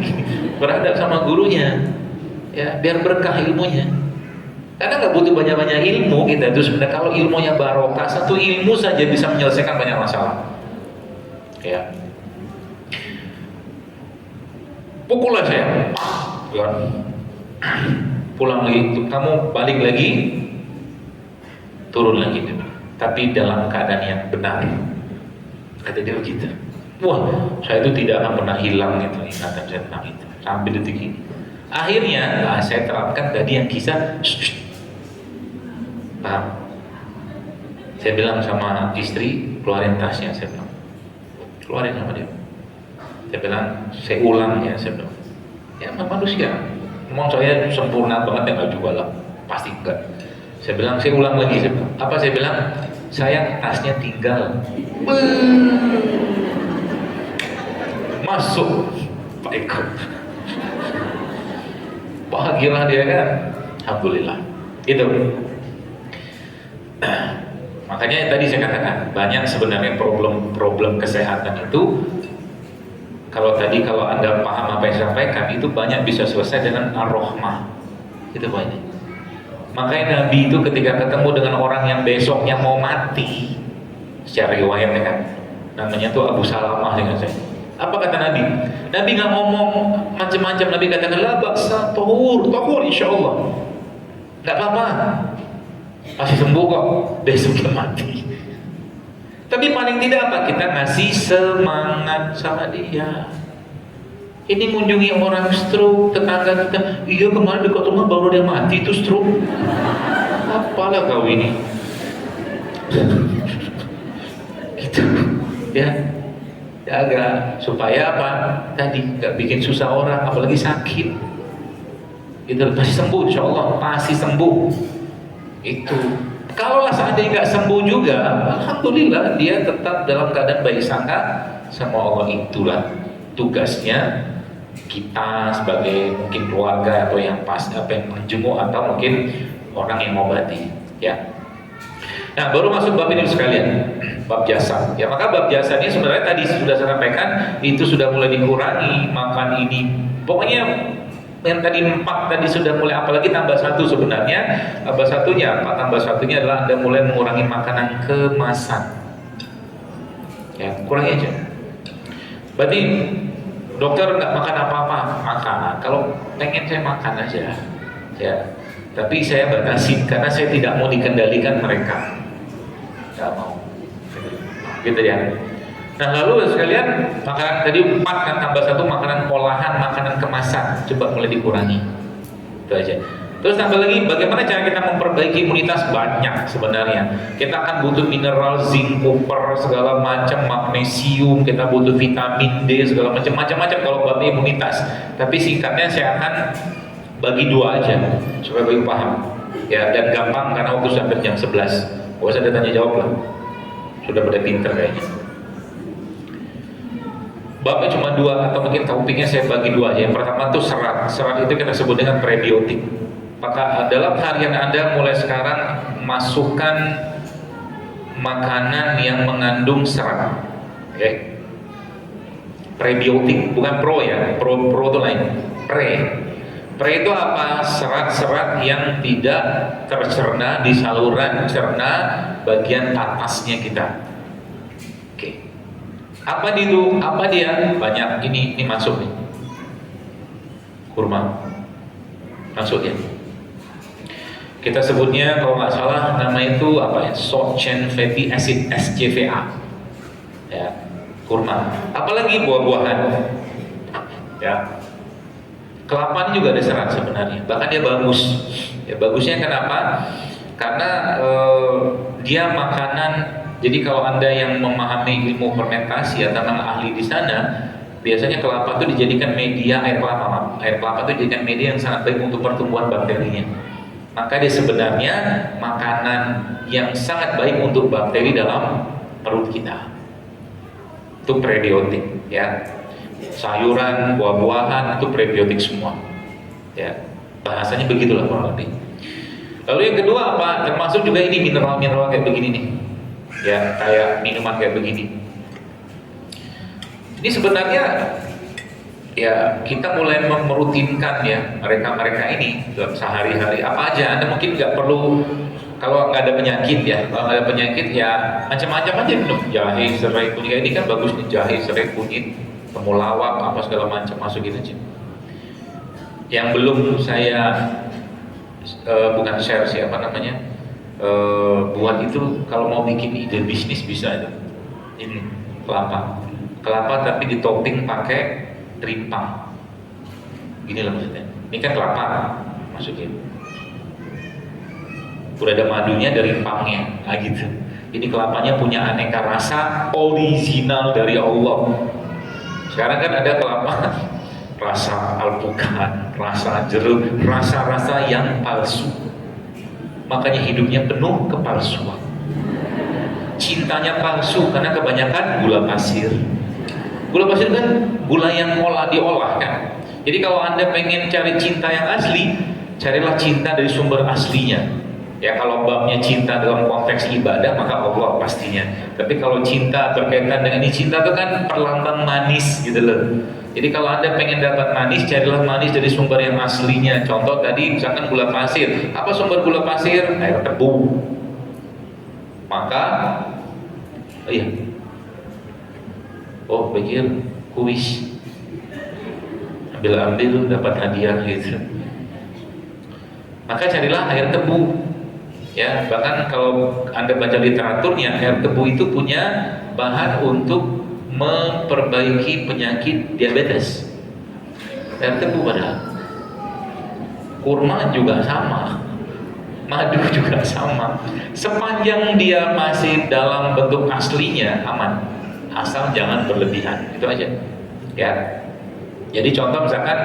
beradab sama gurunya, ya biar berkah ilmunya. Karena nggak butuh banyak-banyak ilmu kita itu sebenarnya. Kalau ilmunya barokah, satu ilmu saja bisa menyelesaikan banyak masalah. Ya. Pukullah saya, ya. Pulang lagi, kamu balik lagi, turun lagi, tapi dalam keadaan yang benar. Kata dia begitu. Wah, saya itu tidak akan pernah hilang itu ingatan saya tentang itu sampai detik ini. Akhirnya saya terapkan tadi yang kisah. Paham? Saya bilang sama istri, keluarin tasnya. Saya bilang, keluarin sama dia. Saya bilang, saya ulang ya. Saya bilang, ya manusia. Memang saya sempurna banget ya, nggak juga lah, pasti enggak. Saya bilang, saya ulang lagi. Saya bilang, apa saya bilang? Sayang, tasnya tinggal. Masuk, baiklah. Bahagialah dia kan, alhamdulillah. Itu. Makanya tadi saya katakan banyak sebenarnya problem kesehatan itu. Kalau Anda paham apa yang saya sampaikan, itu banyak bisa selesai dengan ar-rahmah. Itu banyak. Makanya Nabi itu ketika ketemu dengan orang yang besoknya mau mati, secara riwayatnya kan, namanya tuh Abu Salamah dengan saya. Apa kata Nabi? Nabi nggak ngomong macam-macam. Nabi katakan la ba'sa, tahur insya Allah, nggak apa-apa, pasti sembuh kok, besoknya mati. Tapi paling tidak apa? Kita ngasih semangat sama dia. Ini mengunjungi orang stroke, tetangga kita, iya kemarin dekat rumah baru dia mati itu stroke. Apalah kau ini? Gitu, ya. Jaga supaya apa? Tadi nggak bikin susah orang, apalagi sakit. Itu pasti sembuh, insya Allah pasti sembuh. Itu. Kalaulah seandainya nggak sembuh juga, alhamdulillah dia tetap dalam keadaan baik sangka sama Allah. Itulah tugasnya kita sebagai mungkin keluarga atau yang menjenguk atau mungkin orang yang mengobati. Ya. Nah, baru masuk bab ini sekalian, bab jasa. Ya, maka bab jasa ini sebenarnya tadi sudah saya sampaikan, itu sudah mulai dikurangi makan ini. Pokoknya yang tadi 4 tadi sudah mulai, apalagi tambah 1 sebenarnya. Tambah satunya apa? Tambah satunya adalah Anda mulai mengurangi makanan kemasan. Ya, kurangi aja. Berarti dokter nggak makan apa-apa, makan. Kalau pengen saya makan aja, ya. Tapi saya batasi karena saya tidak mau dikendalikan mereka. Nggak mau, gitu ya. Nah lalu sekalian, makanan tadi 4 kan tambah 1 makanan olahan, makanan kemasan, coba mulai dikurangi. Itu aja. Terus tambah lagi, bagaimana cara kita memperbaiki imunitas? Banyak sebenarnya. Kita akan butuh mineral, zinc, koper, segala macam, magnesium, kita butuh vitamin D, segala macam-macam kalau buat imunitas. Tapi singkatnya saya akan bagi 2 aja, supaya bagi paham. Ya, dan gampang karena waktu sampai jam 11. Gak usah ada tanya jawab lah. Sudah pada pinter kayaknya. Babnya cuma 2 atau mungkin topiknya saya bagi 2 aja. Yang pertama tuh serat. Serat itu kita sebut dengan prebiotik. Maka dalam harian Anda mulai sekarang masukkan makanan yang mengandung serat. Okay. Prebiotik, bukan pro ya. Pro itu lain. Pre itu apa? Serat-serat yang tidak tercerna di saluran cerna bagian atasnya kita. Oke. Apa itu? Apa dia? Banyak. Ini masuk nih. Kurma. Masuk ya. Kita sebutnya kalau nggak salah nama itu apa ya? Short chain fatty acid (SCFA). Ya, kurma. Apalagi buah-buahan. Ya. Kelapa ini juga ada serat sebenarnya. Bahkan dia bagus. Ya, bagusnya kenapa? Karena dia makanan. Jadi kalau Anda yang memahami ilmu fermentasi atau ahli di sana, biasanya kelapa itu dijadikan media, air kelapa itu dijadikan media yang sangat baik untuk pertumbuhan bakterinya. Maka dia sebenarnya makanan yang sangat baik untuk bakteri dalam perut kita. Itu prebiotik, ya. Sayuran, buah-buahan itu prebiotik semua. Ya. Bahasanya begitulah kurang lebih. Lalu yang kedua apa? Termasuk juga ini mineral-mineral kayak begini nih. Ya, kayak minuman kayak begini. Ini sebenarnya ya kita mulai merutinkan ya mereka ini dalam sehari-hari apa aja. Anda mungkin nggak perlu, kalau nggak ada penyakit ya, kalau nggak ada penyakit ya macam-macam aja minum. Jahe, serai, kunyit, ini kan bagus nih, jahe, serai, kunyit, temulawak, apa segala macam masukin aja. Yang belum saya bukan share siapa namanya buat itu, kalau mau bikin ide bisnis bisa itu. Ini kelapa tapi ditopping pakai rimpang. Gini lah maksudnya. Ini kan kelapa, masukin. Udah ada madunya dari rimpangnya, gitu. Jadi kelapanya punya aneka rasa original dari Allah. Sekarang kan ada kelapa rasa alpukat, rasa jeruk, rasa-rasa yang palsu. Makanya hidupnya penuh kepalsuan. Cintanya palsu karena kebanyakan gula pasir. Gula pasir kan gula yang diolah kan. Jadi kalau Anda pengen cari cinta yang asli, carilah cinta dari sumber aslinya. Ya kalau babnya cinta dalam konteks ibadah maka Allah pastinya. Tapi kalau cinta berkaitan dengan ini, cinta itu kan perlambang manis gitu loh. Jadi kalau Anda pengen dapat manis, carilah manis dari sumber yang aslinya. Contoh tadi misalkan gula pasir. Apa sumber gula pasir? Air tebu. Maka iya. Oh, pikir kuis. Ambil dapat hadiah gitu. Maka carilah air tebu. Ya, bahkan kalau Anda baca literaturnya, air tebu itu punya bahan untuk memperbaiki penyakit diabetes. Air tebu padahal. Kurma juga sama. Madu juga sama. Sepanjang dia masih dalam bentuk aslinya aman. Asal jangan berlebihan, itu aja. Ya. Jadi contoh misalkan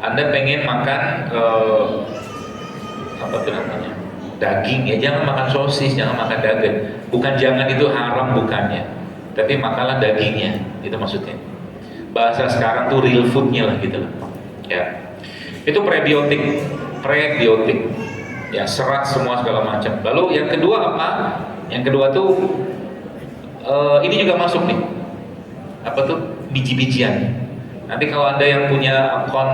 Anda pengen makan apa itu namanya? Daging, ya jangan makan sosis, jangan makan daging. Bukan jangan itu haram bukannya. Tapi makanlah dagingnya, itu maksudnya. Bahasa sekarang tuh real foodnya lah gitu loh. Ya. Itu prebiotik. Ya, serat semua segala macam. Lalu yang kedua apa? Yang kedua tuh ini juga masuk nih. Apa tuh? Biji-bijian. Nanti kalau Anda yang punya akun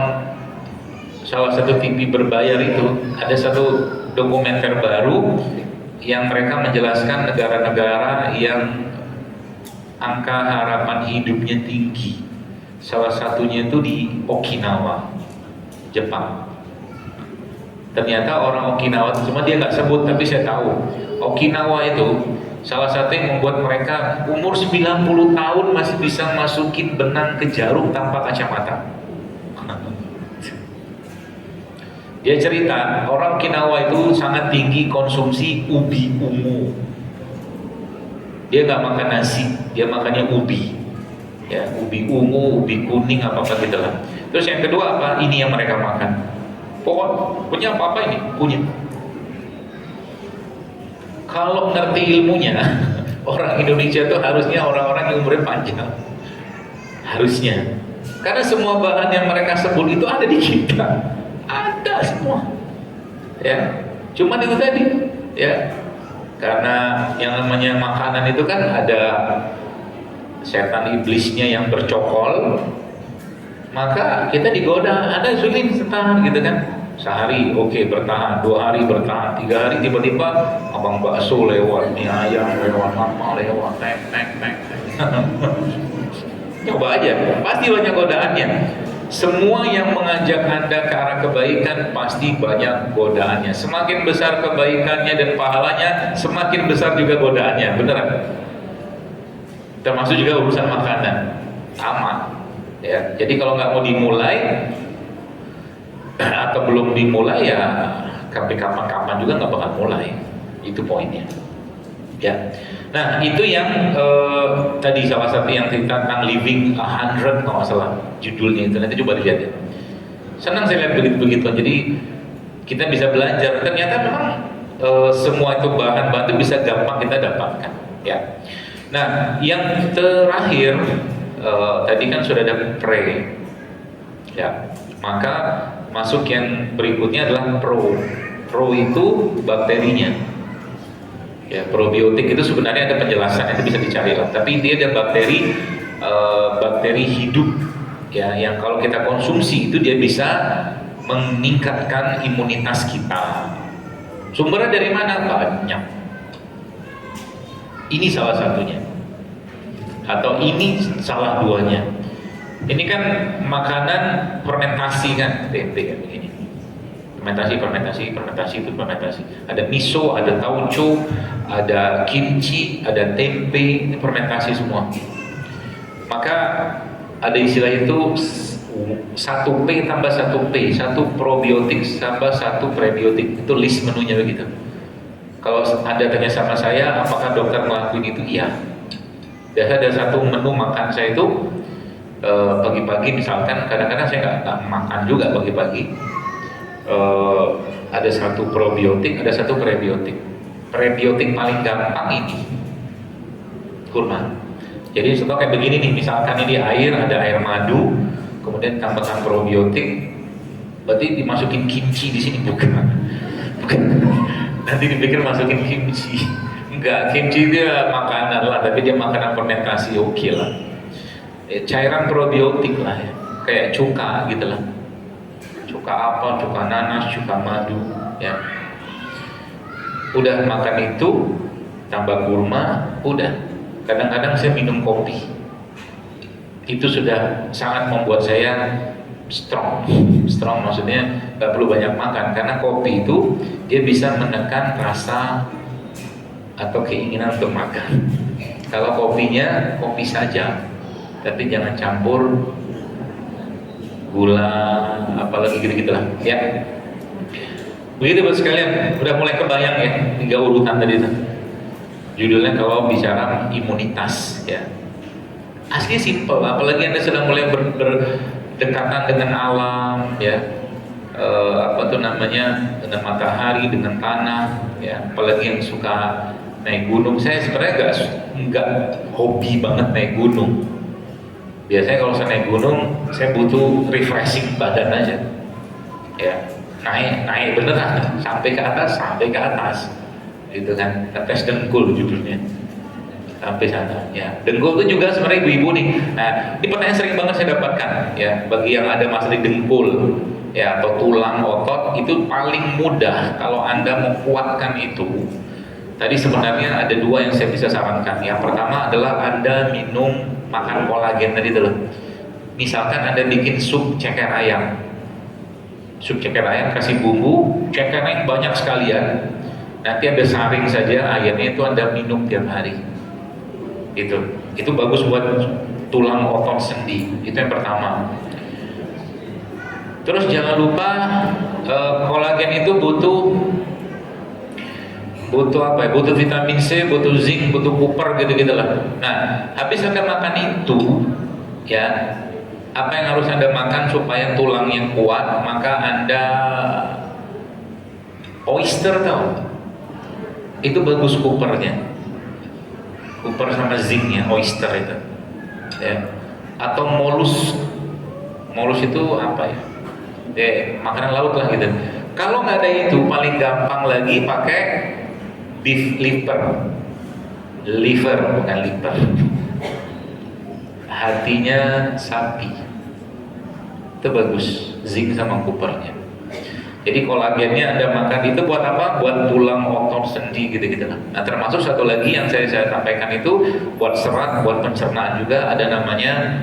salah satu TV berbayar itu ada satu dokumenter baru yang mereka menjelaskan negara-negara yang angka harapan hidupnya tinggi. Salah satunya itu di Okinawa, Jepang. Ternyata orang Okinawa, cuma dia nggak sebut, tapi saya tahu Okinawa itu salah satu yang membuat mereka umur 90 tahun masih bisa masukin benang ke jarum tanpa kacamata. Dia cerita orang Okinawa itu sangat tinggi konsumsi ubi ungu. Dia nggak makan nasi, dia makannya ubi, ya ubi ungu, ubi kuning apa gitu lah. Terus yang kedua apa? Ini yang mereka makan. Pokoknya apa ini? Kunyit. Kalau ngerti ilmunya, orang Indonesia itu harusnya orang-orang yang umurnya panjang, harusnya. Karena semua bahan yang mereka sebut itu ada di kita, ada semua. Ya, cuman itu tadi, ya. Karena yang namanya makanan itu kan ada setan iblisnya yang bercokol, maka kita digoda, ada insulin setan gitu kan. Sehari oke, bertahan, 2 hari bertahan, 3 hari tiba-tiba abang bakso lewat, mie ayam lewat, mama lewat, nek. Coba aja, pasti banyak godaannya. Semua yang mengajak Anda ke arah kebaikan pasti banyak godaannya. Semakin besar kebaikannya dan pahalanya, semakin besar juga godaannya, beneran. Termasuk juga urusan makanan, sama. Ya, jadi kalau nggak mau dimulai atau belum dimulai ya sampai kapan-kapan juga nggak bakal mulai. Itu poinnya. Ya. Nah itu yang tadi salah satu yang tentang living 100 kalau nggak salah judulnya itu, nanti coba dilihat ya. Senang saya lihat begitu-begitu. Jadi kita bisa belajar. Ternyata memang semua itu bahan-bahan itu bisa gampang kita dapatkan. Ya. Nah yang terakhir tadi kan sudah ada pre, ya. Maka masuk yang berikutnya adalah pro. Pro itu bakterinya. Ya, probiotik itu sebenarnya ada penjelasan, itu bisa dicari lah. Tapi dia ada bakteri, bakteri hidup, ya, yang kalau kita konsumsi itu dia bisa meningkatkan imunitas kita. Sumbernya dari mana? Banyak. Ini salah satunya, atau ini salah duanya. Ini kan makanan fermentasi kan, tempe kan begini. Fermentasi itu fermentasi. Ada miso, ada tauco, ada kimchi, ada tempe, ini fermentasi semua. Maka ada istilah itu 1P tambah 1P, 1 probiotik tambah 1 prebiotik. Itu list menunya begitu. Kalau Anda tanya sama saya, apakah dokter ngelakuin itu? Iya. Biasa ada satu menu makan saya itu pagi-pagi misalkan, kadang-kadang saya nggak makan juga pagi-pagi. Ada 1 probiotik, ada 1 prebiotik. Prebiotik paling gampang ini kurma. Jadi contoh kayak begini nih, misalkan ini air, ada air madu, kemudian tambahkan probiotik, berarti dimasukin kimchi di sini bukan? Nanti dipikir masukin kimchi, enggak, kimchi dia makanan lah, tapi dia makanan fermentasi, oke lah. Cairan probiotik lah ya, kayak cuka gitu lah. Cuka apa, cuka nanas, cuka madu, ya. Udah makan itu, tambah kurma, udah. Kadang-kadang saya minum kopi. Itu sudah sangat membuat saya strong. Strong maksudnya nggak perlu banyak makan, karena kopi itu dia bisa menekan rasa atau keinginan untuk makan. Kalau kopinya kopi saja, tapi jangan campur gula, apalagi gitu-gitu lah, ya. Begitu buat sekalian, udah mulai kebayang ya 3 urutan tadi itu. Judulnya kalau bicara imunitas, ya. Aslinya simple, apalagi Anda sedang mulai berdekatan dengan alam, ya. Apa tuh namanya, dengan matahari, dengan tanah, ya. Apalagi yang suka naik gunung. Saya sebenarnya nggak hobi banget naik gunung. Biasanya kalau saya naik gunung, saya butuh refreshing badan aja, ya, naik beneran, sampai ke atas, gitu kan, tes dengkul judulnya, sampai sana, ya. Dengkul itu juga sebenarnya ibu-ibu nih. Nah, ini pertanyaan sering banget saya dapatkan, ya, bagi yang ada masalah di dengkul, ya atau tulang otot itu paling mudah kalau Anda mau kuatkan itu. Tadi sebenarnya ada dua yang saya bisa sarankan. Yang pertama adalah Anda minum makan kolagen tadi dulu. Misalkan Anda bikin sup ceker ayam. Sup ceker ayam kasih bumbu, ceker ayam banyak sekalian. Nanti Anda saring saja airnya itu Anda minum tiap hari. Itu bagus buat tulang otot sendi. Itu yang pertama. Terus jangan lupa kolagen itu butuh apa ya? Butuh vitamin C, butuh zinc, butuh kupar gitu-gitu lah. Nah, habis Anda makan itu, ya, apa yang harus Anda makan supaya tulang yang kuat? Maka Anda oyster tahu? Itu bagus kupernya. Kuper sama zincnya, oyster itu, ya. Atau molus itu apa ya? Makanan laut lah gitu. Kalau nggak ada itu, paling gampang lagi pakai beef liver bukan liver, hatinya sapi. Itu bagus, zinc sama kupernya. Jadi kolagennya Anda makan itu buat apa? Buat tulang otot sendi gitu-gitu. Nah, termasuk satu lagi yang saya sampaikan itu buat serat, buat pencernaan juga ada namanya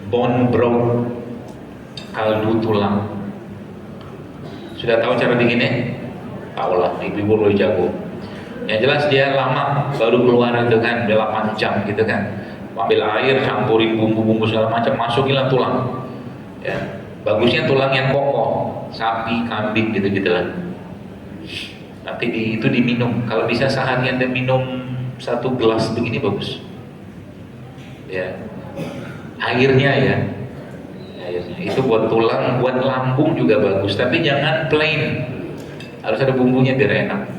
bone broth, kaldu tulang. Sudah tahu cara bikinnya? Tahu lah, ibu-ibu lo jago. Yang jelas dia lama baru keluar itu kan, 8 jam gitu kan. Ambil air, campurin bumbu-bumbu segala macam, masukin lah tulang. Ya, bagusnya tulang yang kokoh. Sapi, kambing gitu-gitu lah. Nanti itu diminum. Kalau bisa sehari Anda minum 1 gelas begini bagus. Ya, airnya ya. Airnya itu buat tulang, buat lambung juga bagus. Tapi jangan plain. Harus ada bumbunya biar enak.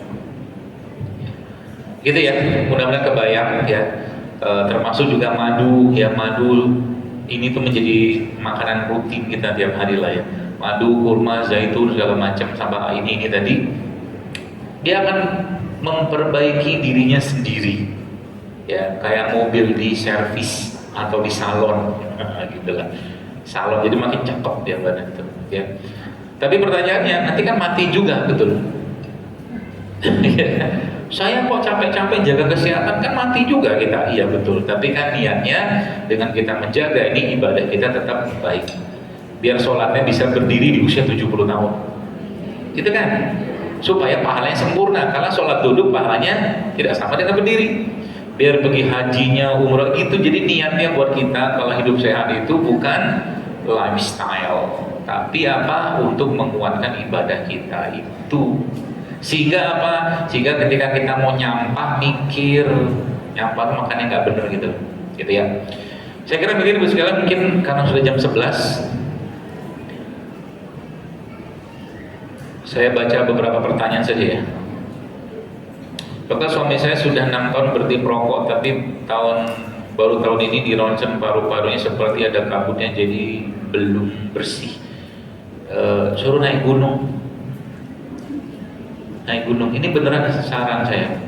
Gitu ya. Mudah-mudahan kebayang ya. Termasuk juga madu ya, madu ini tuh menjadi makanan rutin kita tiap hari lah ya. Madu, kurma, zaitun segala macam sama ini tadi, dia akan memperbaiki dirinya sendiri, ya kayak mobil di servis atau di salon, gitulah, salon jadi makin cakep dia badan itu, ya. Tapi pertanyaannya nanti kan mati juga, betul? Saya kok capek-capek jaga kesehatan kan mati juga kita, iya betul. Tapi kan niatnya dengan kita menjaga ini ibadah kita tetap baik. Biar sholatnya bisa berdiri di usia 70 tahun, gitu kan? Supaya pahalanya sempurna. Karena sholat duduk pahalanya tidak sama dengan berdiri. Biar pergi hajinya, umrah gitu. Jadi niatnya buat kita kalau hidup sehat itu bukan lifestyle, tapi apa? Untuk menguatkan ibadah kita itu. Sehingga apa? Sehingga ketika kita mau nyampah mikir, nyampah makannya nggak bener gitu ya. Saya kira begini Bu sekalian, mungkin karena sudah jam 11. Saya baca beberapa pertanyaan saja ya. Dokter, suami saya sudah 6 tahun berhenti merokok, tapi baru tahun ini di ronsen paru-parunya seperti ada kabutnya, jadi belum bersih. Suruh naik gunung. Ini beneran saran saya.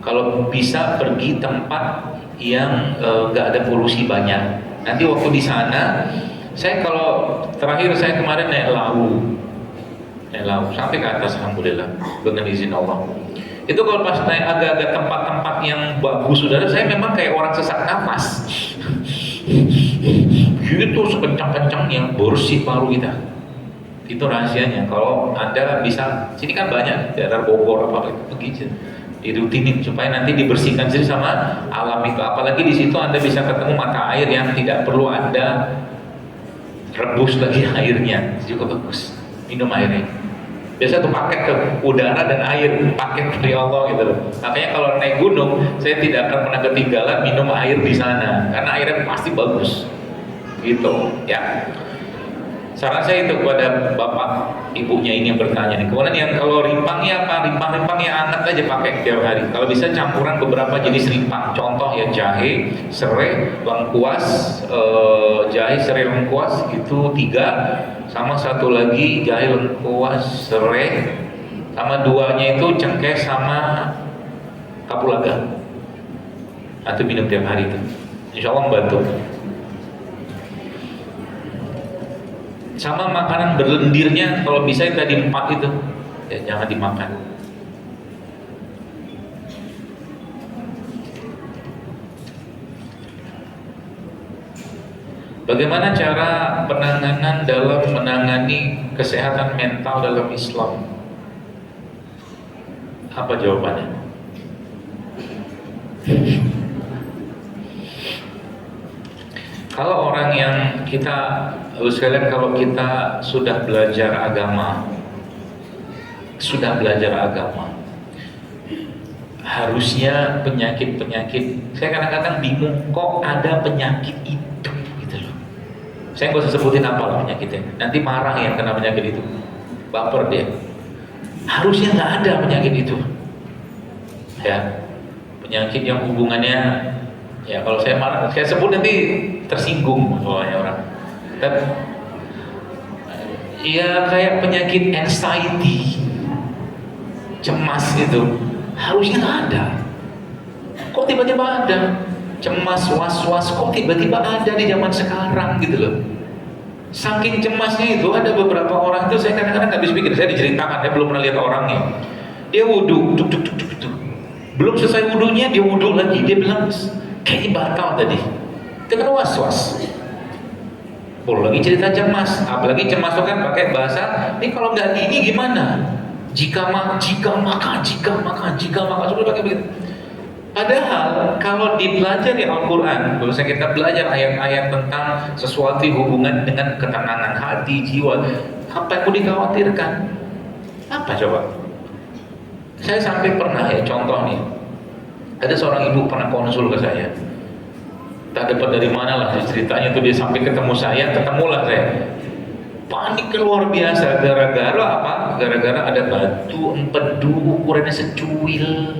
Kalau bisa pergi tempat yang nggak ada polusi banyak. Nanti waktu di sana, kalau terakhir saya kemarin naik lawu sampai ke atas, alhamdulillah dengan izin Allah. Itu kalau pas naik agak-agak tempat-tempat yang bagus, saudara, saya memang kayak orang sesak nafas. Gitu sekencang-kencangnya bersih paru kita. Itu rahasianya. Kalau Anda bisa, sini kan banyak daerah Bogor apa begitu, dirutinin supaya nanti dibersihkan sendiri sama alam itu. Apalagi di situ Anda bisa ketemu mata air yang tidak perlu Anda rebus lagi airnya, juga bagus. Minum airnya. Biasa tuh paket ke udara dan air, paket dari Allah gitu loh. Makanya kalau naik gunung, saya tidak akan pernah ketinggalan minum air di sana, karena airnya pasti bagus. Gitu, ya. Saran saya itu kepada bapak ibunya ini yang bertanya nih. Kemudian yang kalau rimpangnya apa? Rimpang-rimpangnya anget aja pakai tiap hari. Kalau bisa campuran beberapa jenis rimpang. Contoh ya jahe, serai, lengkuas, jahe, serai, lengkuas itu 3. Sama satu lagi jahe, lengkuas, serai. Sama 2-nya itu cengkeh sama kapulaga. Atau minum tiap hari itu. Insya Allah membantu. Sama makanan berlendirnya, kalau bisa tadi 4 itu ya jangan dimakan. Bagaimana cara penanganan dalam menangani kesehatan mental dalam Islam? Apa jawabannya? Kalau orang yang sekalian, kalau kita sudah belajar agama, harusnya penyakit-penyakit, saya kadang-kadang bingung kok ada penyakit itu gitu loh. Saya nggak usah sebutin apa lah penyakitnya, nanti marah yang kena penyakit itu, baper dia. Harusnya nggak ada penyakit itu ya, penyakit yang hubungannya ya, kalau saya marah, saya sebut nanti tersinggung soalnya orang. Dan ya kayak penyakit anxiety, cemas itu harusnya nggak ada. Kok tiba-tiba ada? Cemas, was-was, kok tiba-tiba ada di zaman sekarang gitu loh. Saking cemasnya itu, ada beberapa orang itu saya kadang-kadang nggak bisa pikir. Saya diceritakan, saya belum pernah lihat orangnya. Dia wudhu, duk. Belum selesai wudhunya, dia wudhu lagi. Dia bilang, kayaknya batal tadi. Dia kan was-was. Belum lagi cerita cemas. Apalagi cemas itu kan pakai bahasa, ini kalau nggak gini gimana? Jika maka, sudah pakai begitu. Padahal kalau dipelajari Al-Quran, kalau kita belajar ayat-ayat tentang sesuatu hubungan dengan ketenangan hati, jiwa, apa yang mau dikhawatirkan? Apa coba? Saya sampai pernah ya, contoh nih, ada seorang ibu pernah konsul ke saya. Tak dapat dari mana lah ceritanya tuh, dia sampai ketemulah saya. Panik luar biasa, gara-gara apa? Gara-gara ada batu empedu ukurannya secuil.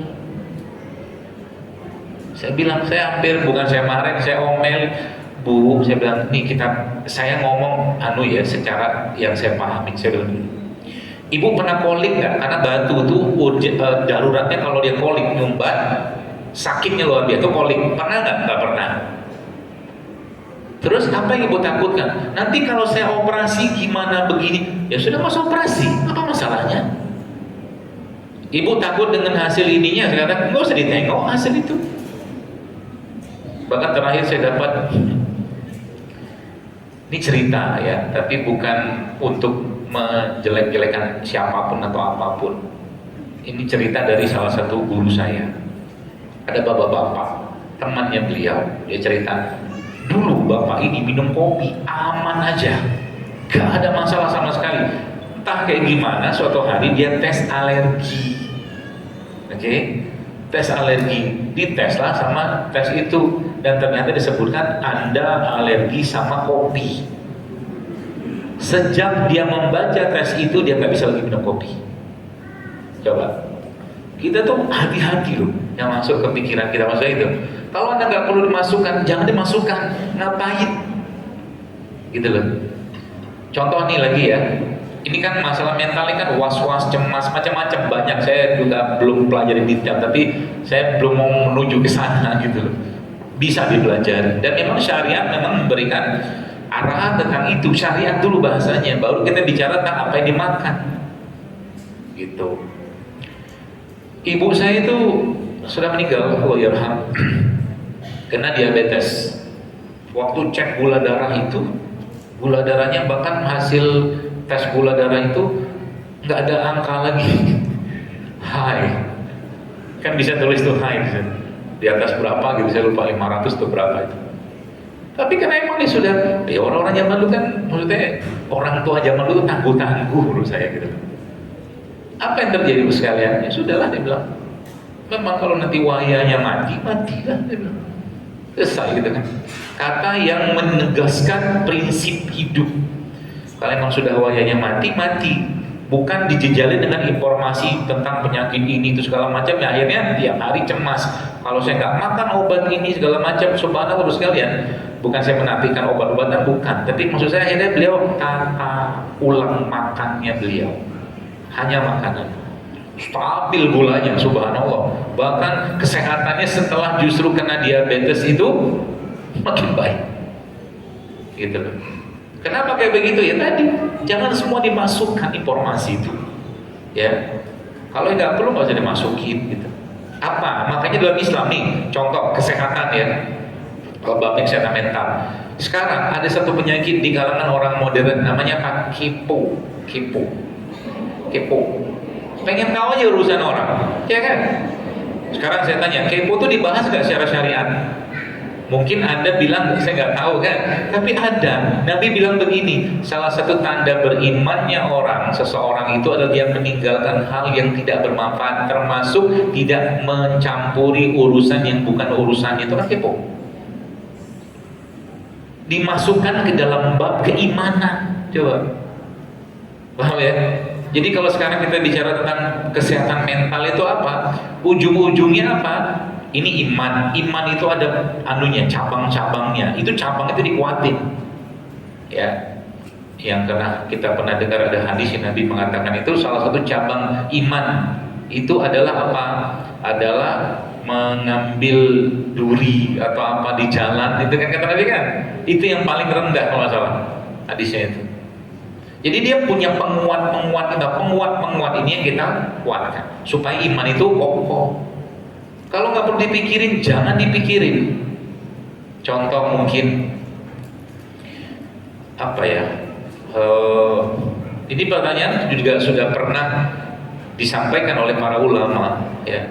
Saya bilang, saya marah, saya omel, Bu, saya bilang, nih saya ngomong secara yang saya pahami. Saya bilang, Ibu pernah kolik nggak? Karena batu itu daruratnya kalau dia kolik nyumbat, sakitnya luar biasa. Itu kolik, pernah nggak? Nggak pernah. Terus apa yang Ibu takutkan? Nanti kalau saya operasi gimana begini? Ya sudah, masuk operasi, apa masalahnya? Ibu takut dengan hasil ininya, saya katakan nggak usah ditengok hasil itu. Bahkan terakhir saya dapat, ini cerita ya, tapi bukan untuk menjelek-jelekan siapapun atau apapun. Ini cerita dari salah satu guru saya. Ada bapak-bapak, temannya beliau, dia cerita, dulu bapak ini minum kopi aman aja, gak ada masalah sama sekali. Entah kayak gimana, suatu hari dia tes alergi. Oke? Tes alergi, diteslah sama tes itu, dan ternyata disebutkan Anda alergi sama kopi. Sejak dia membaca tes itu, dia nggak bisa lagi minum kopi. Coba, kita tuh hati-hati loh yang masuk ke pikiran kita masa itu. Kalau Anda nggak perlu dimasukkan, jangan dimasukkan. Ngapain? Gitu loh. Contoh nih lagi ya. Ini kan masalah mental ini kan was-was, cemas, macam-macam banyak. Saya juga belum pelajari detail, tapi saya belum mau menuju ke sana gitu loh. Bisa dipelajari. Dan memang syariat memang memberikan arahan tentang itu. Syariat dulu bahasanya, baru kita bicara tentang apa yang dimakan. Gitu. Ibu saya itu sudah meninggal, Allah yarham, kena diabetes. Waktu cek gula darah itu, gula darahnya bahkan hasil tes gula darah itu nggak ada angka lagi, high. Kan bisa tulis tuh high di atas berapa gitu, saya lupa 500 atau berapa itu. Tapi karena emang dia sudah, orang-orang zaman dulu kan, maksudnya orang tua zaman dulu tangguh-tangguh menurut saya gitu. Apa yang terjadi sekalian? Ya sudahlah, dia bilang, memang kalau nanti wayahnya matilah dia bilang. Selesai gitu kan. Kata yang menegaskan prinsip hidup. Kalau memang sudah wayahnya mati. Bukan dijejalin dengan informasi tentang penyakit ini itu segala macam. Ya akhirnya tiap hari cemas. Kalau saya nggak makan obat ini segala macam, subhanallah sekalian. Bukan saya menafikan obat-obatan, bukan. Tapi maksud saya akhirnya beliau tata ulang makannya beliau. Hanya makanan. Stabil gulanya, subhanallah. Bahkan kesehatannya setelah justru kena diabetes itu makin baik. Gitu loh. Kenapa kayak begitu ya tadi? Jangan semua dimasukkan informasi itu. Ya, kalau nggak perlu nggak usah dimasukin gitu. Apa? Makanya dalam Islam nih, contoh kesehatan ya. Kalau babnya kesehatan mental. Sekarang ada satu penyakit di kalangan orang modern namanya apa? Kepo. Pengen tahu aja urusan orang, ya kan? Sekarang saya tanya, kepo itu dibahas nggak secara syariat? Mungkin Anda bilang saya nggak tahu kan, tapi ada. Nabi bilang begini, salah satu tanda berimannya seseorang itu adalah dia meninggalkan hal yang tidak bermanfaat, termasuk tidak mencampuri urusan yang bukan urusannya. Itu kan kepo. Dimasukkan ke dalam bab keimanan. Coba, paham ya? Jadi kalau sekarang kita bicara tentang kesehatan mental itu apa? Ujung-ujungnya apa? Ini iman. Iman itu ada anunya, cabang-cabangnya. Itu cabang itu dikuatin. Ya. Yang kita pernah dengar ada hadis yang Nabi mengatakan itu salah satu cabang iman itu adalah apa? Adalah mengambil duri atau apa di jalan. Itu kan kata Nabi kan? Itu yang paling rendah kalau nggak salah hadisnya itu. Jadi dia punya penguat ini yang kita kuatkan supaya iman itu kokoh. Kalau nggak perlu dipikirin, jangan dipikirin. Contoh mungkin apa ya? Ini pertanyaan juga sudah pernah disampaikan oleh para ulama. Ya,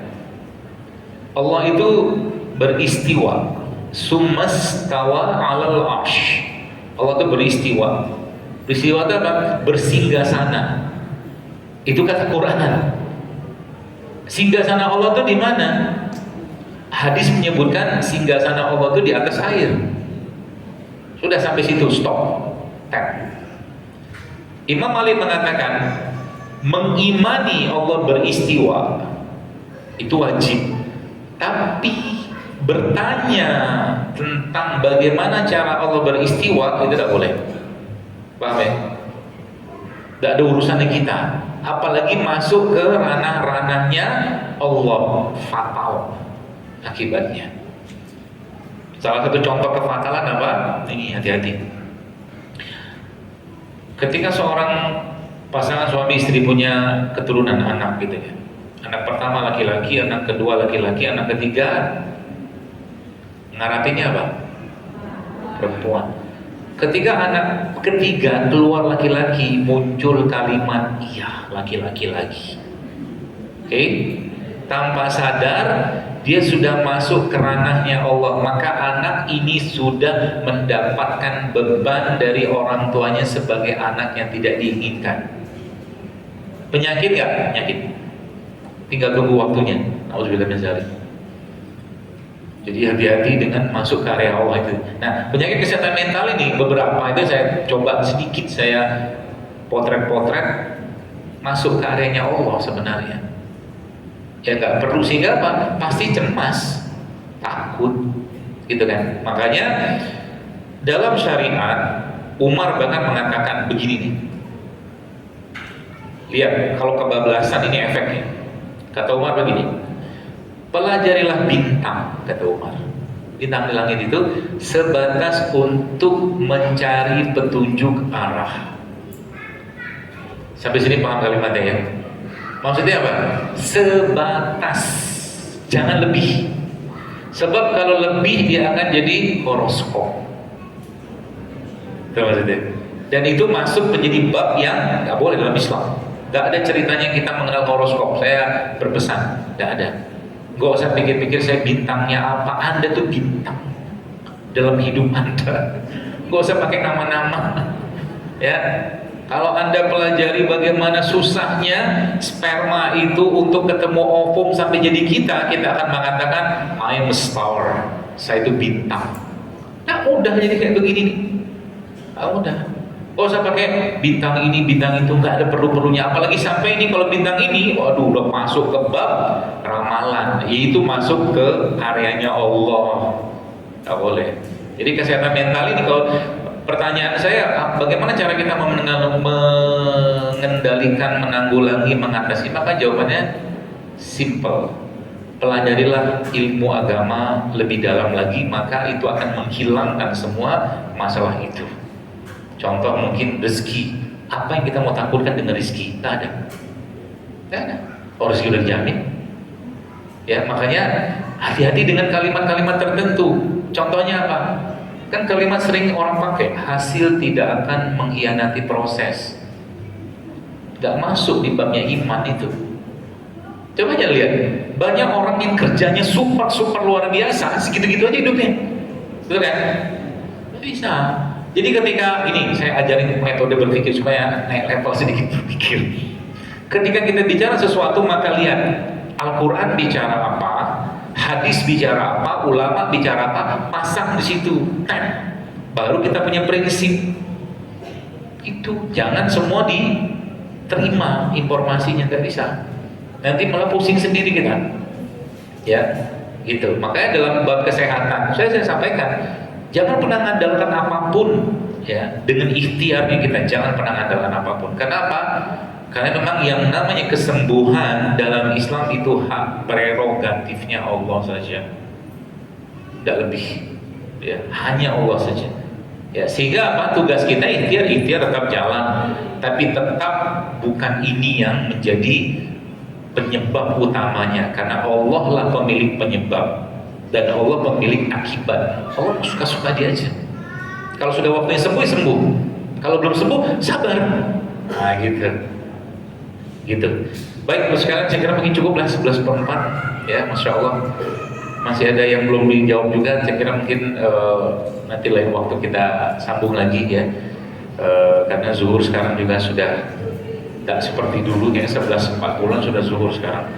Allah itu beristiwa, summastawa 'alal 'arsy. Allah itu beristiwa. Peristiwa itu apa? Bersinggah sana. Itu kata Quran. Singgah sana Allah itu di mana? Hadis menyebutkan singgah sana Allah itu di atas air. Sudah sampai situ, stop. Tap. Imam Malik mengatakan mengimani Allah beristiwa itu wajib. Tapi bertanya tentang bagaimana cara Allah beristiwa itu tidak boleh. Paham ya? Tidak ada urusannya kita. Apalagi masuk ke ranah-ranahnya Allah, fatal akibatnya. Salah satu contoh kefatalan apa? Ini hati-hati. Ketika seorang pasangan suami istri punya keturunan anak gitu ya. Anak pertama laki-laki, anak kedua laki-laki, anak ketiga ngaratinnya apa? Perempuan. Ketika anak ketiga keluar laki-laki, muncul kalimat iya laki-laki lagi. Oke? Tanpa sadar dia sudah masuk ke ranahnya Allah, maka anak ini sudah mendapatkan beban dari orang tuanya sebagai anak yang tidak diinginkan. Penyakit nggak? Penyakit. Tinggal tunggu waktunya. Auzubillah min dzalik. Jadi hati-hati dengan masuk ke area Allah itu. Nah, penyakit kesehatan mental ini beberapa itu saya coba sedikit saya potret-potret masuk ke areanya Allah sebenarnya. Ya nggak perlu, sehingga apa? Pasti cemas, takut, gitu kan. Makanya dalam syariat Umar bahkan mengatakan begini nih. Lihat kalau kebablasan ini efeknya. Kata Umar begini, pelajarilah bintang, kata Umar. Bintang di langit itu sebatas untuk mencari petunjuk arah. Sampai sini paham kalimatnya ya? Maksudnya apa? Sebatas, jangan lebih. Sebab kalau lebih dia akan jadi horoskop. Itu maksudnya. Dan itu masuk menjadi bab yang nggak boleh dalam Islam. Nggak ada ceritanya kita mengenal horoskop. Saya berpesan, nggak ada. Gak usah pikir-pikir saya bintangnya apa. Anda tuh bintang dalam hidup Anda. Gak usah pakai nama-nama. Ya, kalau Anda pelajari bagaimana susahnya sperma itu untuk ketemu ovum sampai jadi kita akan mengatakan I'm a star. Saya itu bintang. Nah, udah jadi kayak begini nih. Nah, udah. Gak usah pakai bintang ini, bintang itu, nggak ada perlu-perlunya. Apalagi sampai ini kalau bintang ini, waduh, udah masuk ke bab ramalan. Itu masuk ke areanya Allah. Nggak boleh. Jadi kesehatan mental ini, kalau pertanyaan saya, bagaimana cara kita mengendalikan, menanggulangi, mengatasi? Maka jawabannya simple. Pelajarilah ilmu agama lebih dalam lagi, maka itu akan menghilangkan semua masalah itu. Contoh mungkin rezeki. Apa yang kita mau takutkan dengan rezeki? Nggak ada. Nggak ada. Oh, rezeki udah dijamin. Ya, makanya hati-hati dengan kalimat-kalimat tertentu. Contohnya apa? Kan kalimat sering orang pakai, hasil tidak akan mengkhianati proses. Gak masuk di babnya iman itu. Coba aja lihat, banyak orang yang kerjanya super luar biasa, segitu-gitu aja hidupnya. Betul kan? Gak bisa. Jadi ketika ini saya ajarin metode berpikir supaya naik level sedikit berpikir. Ketika kita bicara sesuatu maka lihat Al-Quran bicara apa, hadis bicara apa, ulama bicara apa, pasang di situ, baru kita punya prinsip. Itu jangan semua diterima informasinya, nggak bisa. Nanti malah pusing sendiri kita, ya, gitu. Makanya dalam bab kesehatan, saya sampaikan, jangan pernah mengandalkan apapun, ya, dengan ikhtiarnya kita, jangan pernah mengandalkan apapun. Kenapa? Karena memang yang namanya kesembuhan dalam Islam itu hak prerogatifnya Allah saja, tidak lebih, ya, hanya Allah saja. Ya, sehingga apa? Tugas kita ikhtiar tetap jalan, tapi tetap bukan ini yang menjadi penyebab utamanya, karena Allah lah pemilik penyebab dan Allah pemilik akibat. Allah suka-suka dia aja. Kalau sudah waktunya sembuh, ya sembuh. Kalau belum sembuh, sabar. Nah, gitu. Baik, sekarang saya kira mungkin cukup lah 11:04, ya, Masya Allah. Masih ada yang belum dijawab juga, saya kira mungkin nanti lain waktu kita sambung lagi, ya. Karena zuhur sekarang juga sudah tidak seperti dulu, kayak 11:40 sudah zuhur sekarang.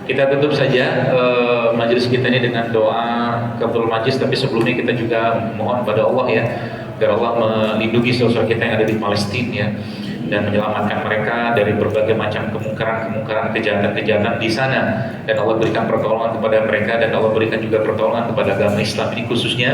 Kita tutup saja majelis kita ini dengan doa kafaratul majlis, tapi sebelumnya kita juga mohon pada Allah, ya, agar Allah melindungi saudara kita yang ada di Palestina, ya, dan menyelamatkan mereka dari berbagai macam kemungkaran, kejahatan di sana, dan Allah berikan pertolongan kepada mereka, dan Allah berikan juga pertolongan kepada agama Islam ini, khususnya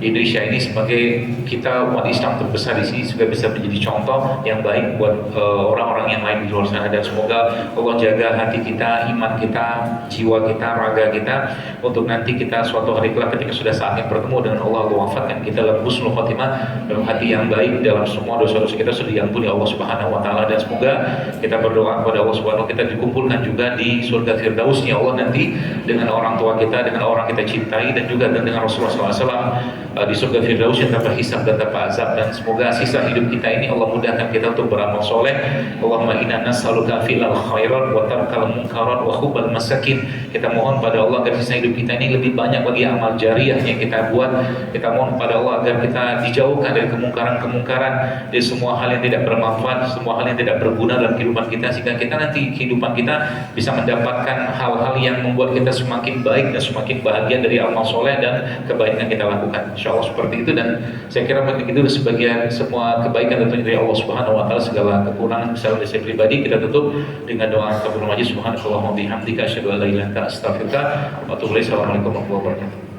Indonesia ini sebagai kita umat Islam terbesar di sini, juga bisa menjadi contoh yang baik buat orang-orang yang lain di luar sana. Dan semoga Allah jaga hati kita, iman kita, jiwa kita, raga kita, untuk nanti kita suatu hari kelak ketika sudah saatnya bertemu dengan Allah wafatkan kita dalam husnul khotimah, dalam hati yang baik, dalam semua dosa-dosa kita sudah diampuni Allah Subhanahu wa taala. Dan semoga kita berdoa kepada Allah Subhanahu wa taala, kita dikumpulkan juga di surga Firdausnya Allah nanti dengan orang tua kita, dengan orang kita cintai, dan juga dengan Rasulullah SAW di surga Firdaus yang tanpa hisab dan tanpa azab. Dan semoga sisa hidup kita ini Allah mudahkan kita untuk beramal soleh. Allahumma inna nas'aluka fi'lal khairat wa tarkal munkarat wa hubbal masakin. Kita mohon pada Allah agar sisa hidup kita ini lebih banyak bagi amal jariah yang kita buat. Kita mohon pada Allah agar kita dijauhkan dari kemungkaran-kemungkaran, dari semua hal yang tidak bermanfaat, semua hal yang tidak berguna dalam kehidupan kita, sehingga kita nanti kehidupan kita bisa mendapatkan hal-hal yang membuat kita semakin baik dan semakin bahagia dari amal soleh dan kebaikan yang kita lakukan. Insya Allah seperti itu. Dan saya kira begitu sebagian semua kebaikan tentunya dari Allah Subhanahu wa taala. Segala kekurangan misalnya dari saya pribadi kita tutup dengan doa kafaratul majlis. Subhanakallahumma wa bihamdika asyhadu an la ilaha illa anta astaghfiruka wa atubu ilaik. Assalamualaikum warahmatullahi wabarakatuh.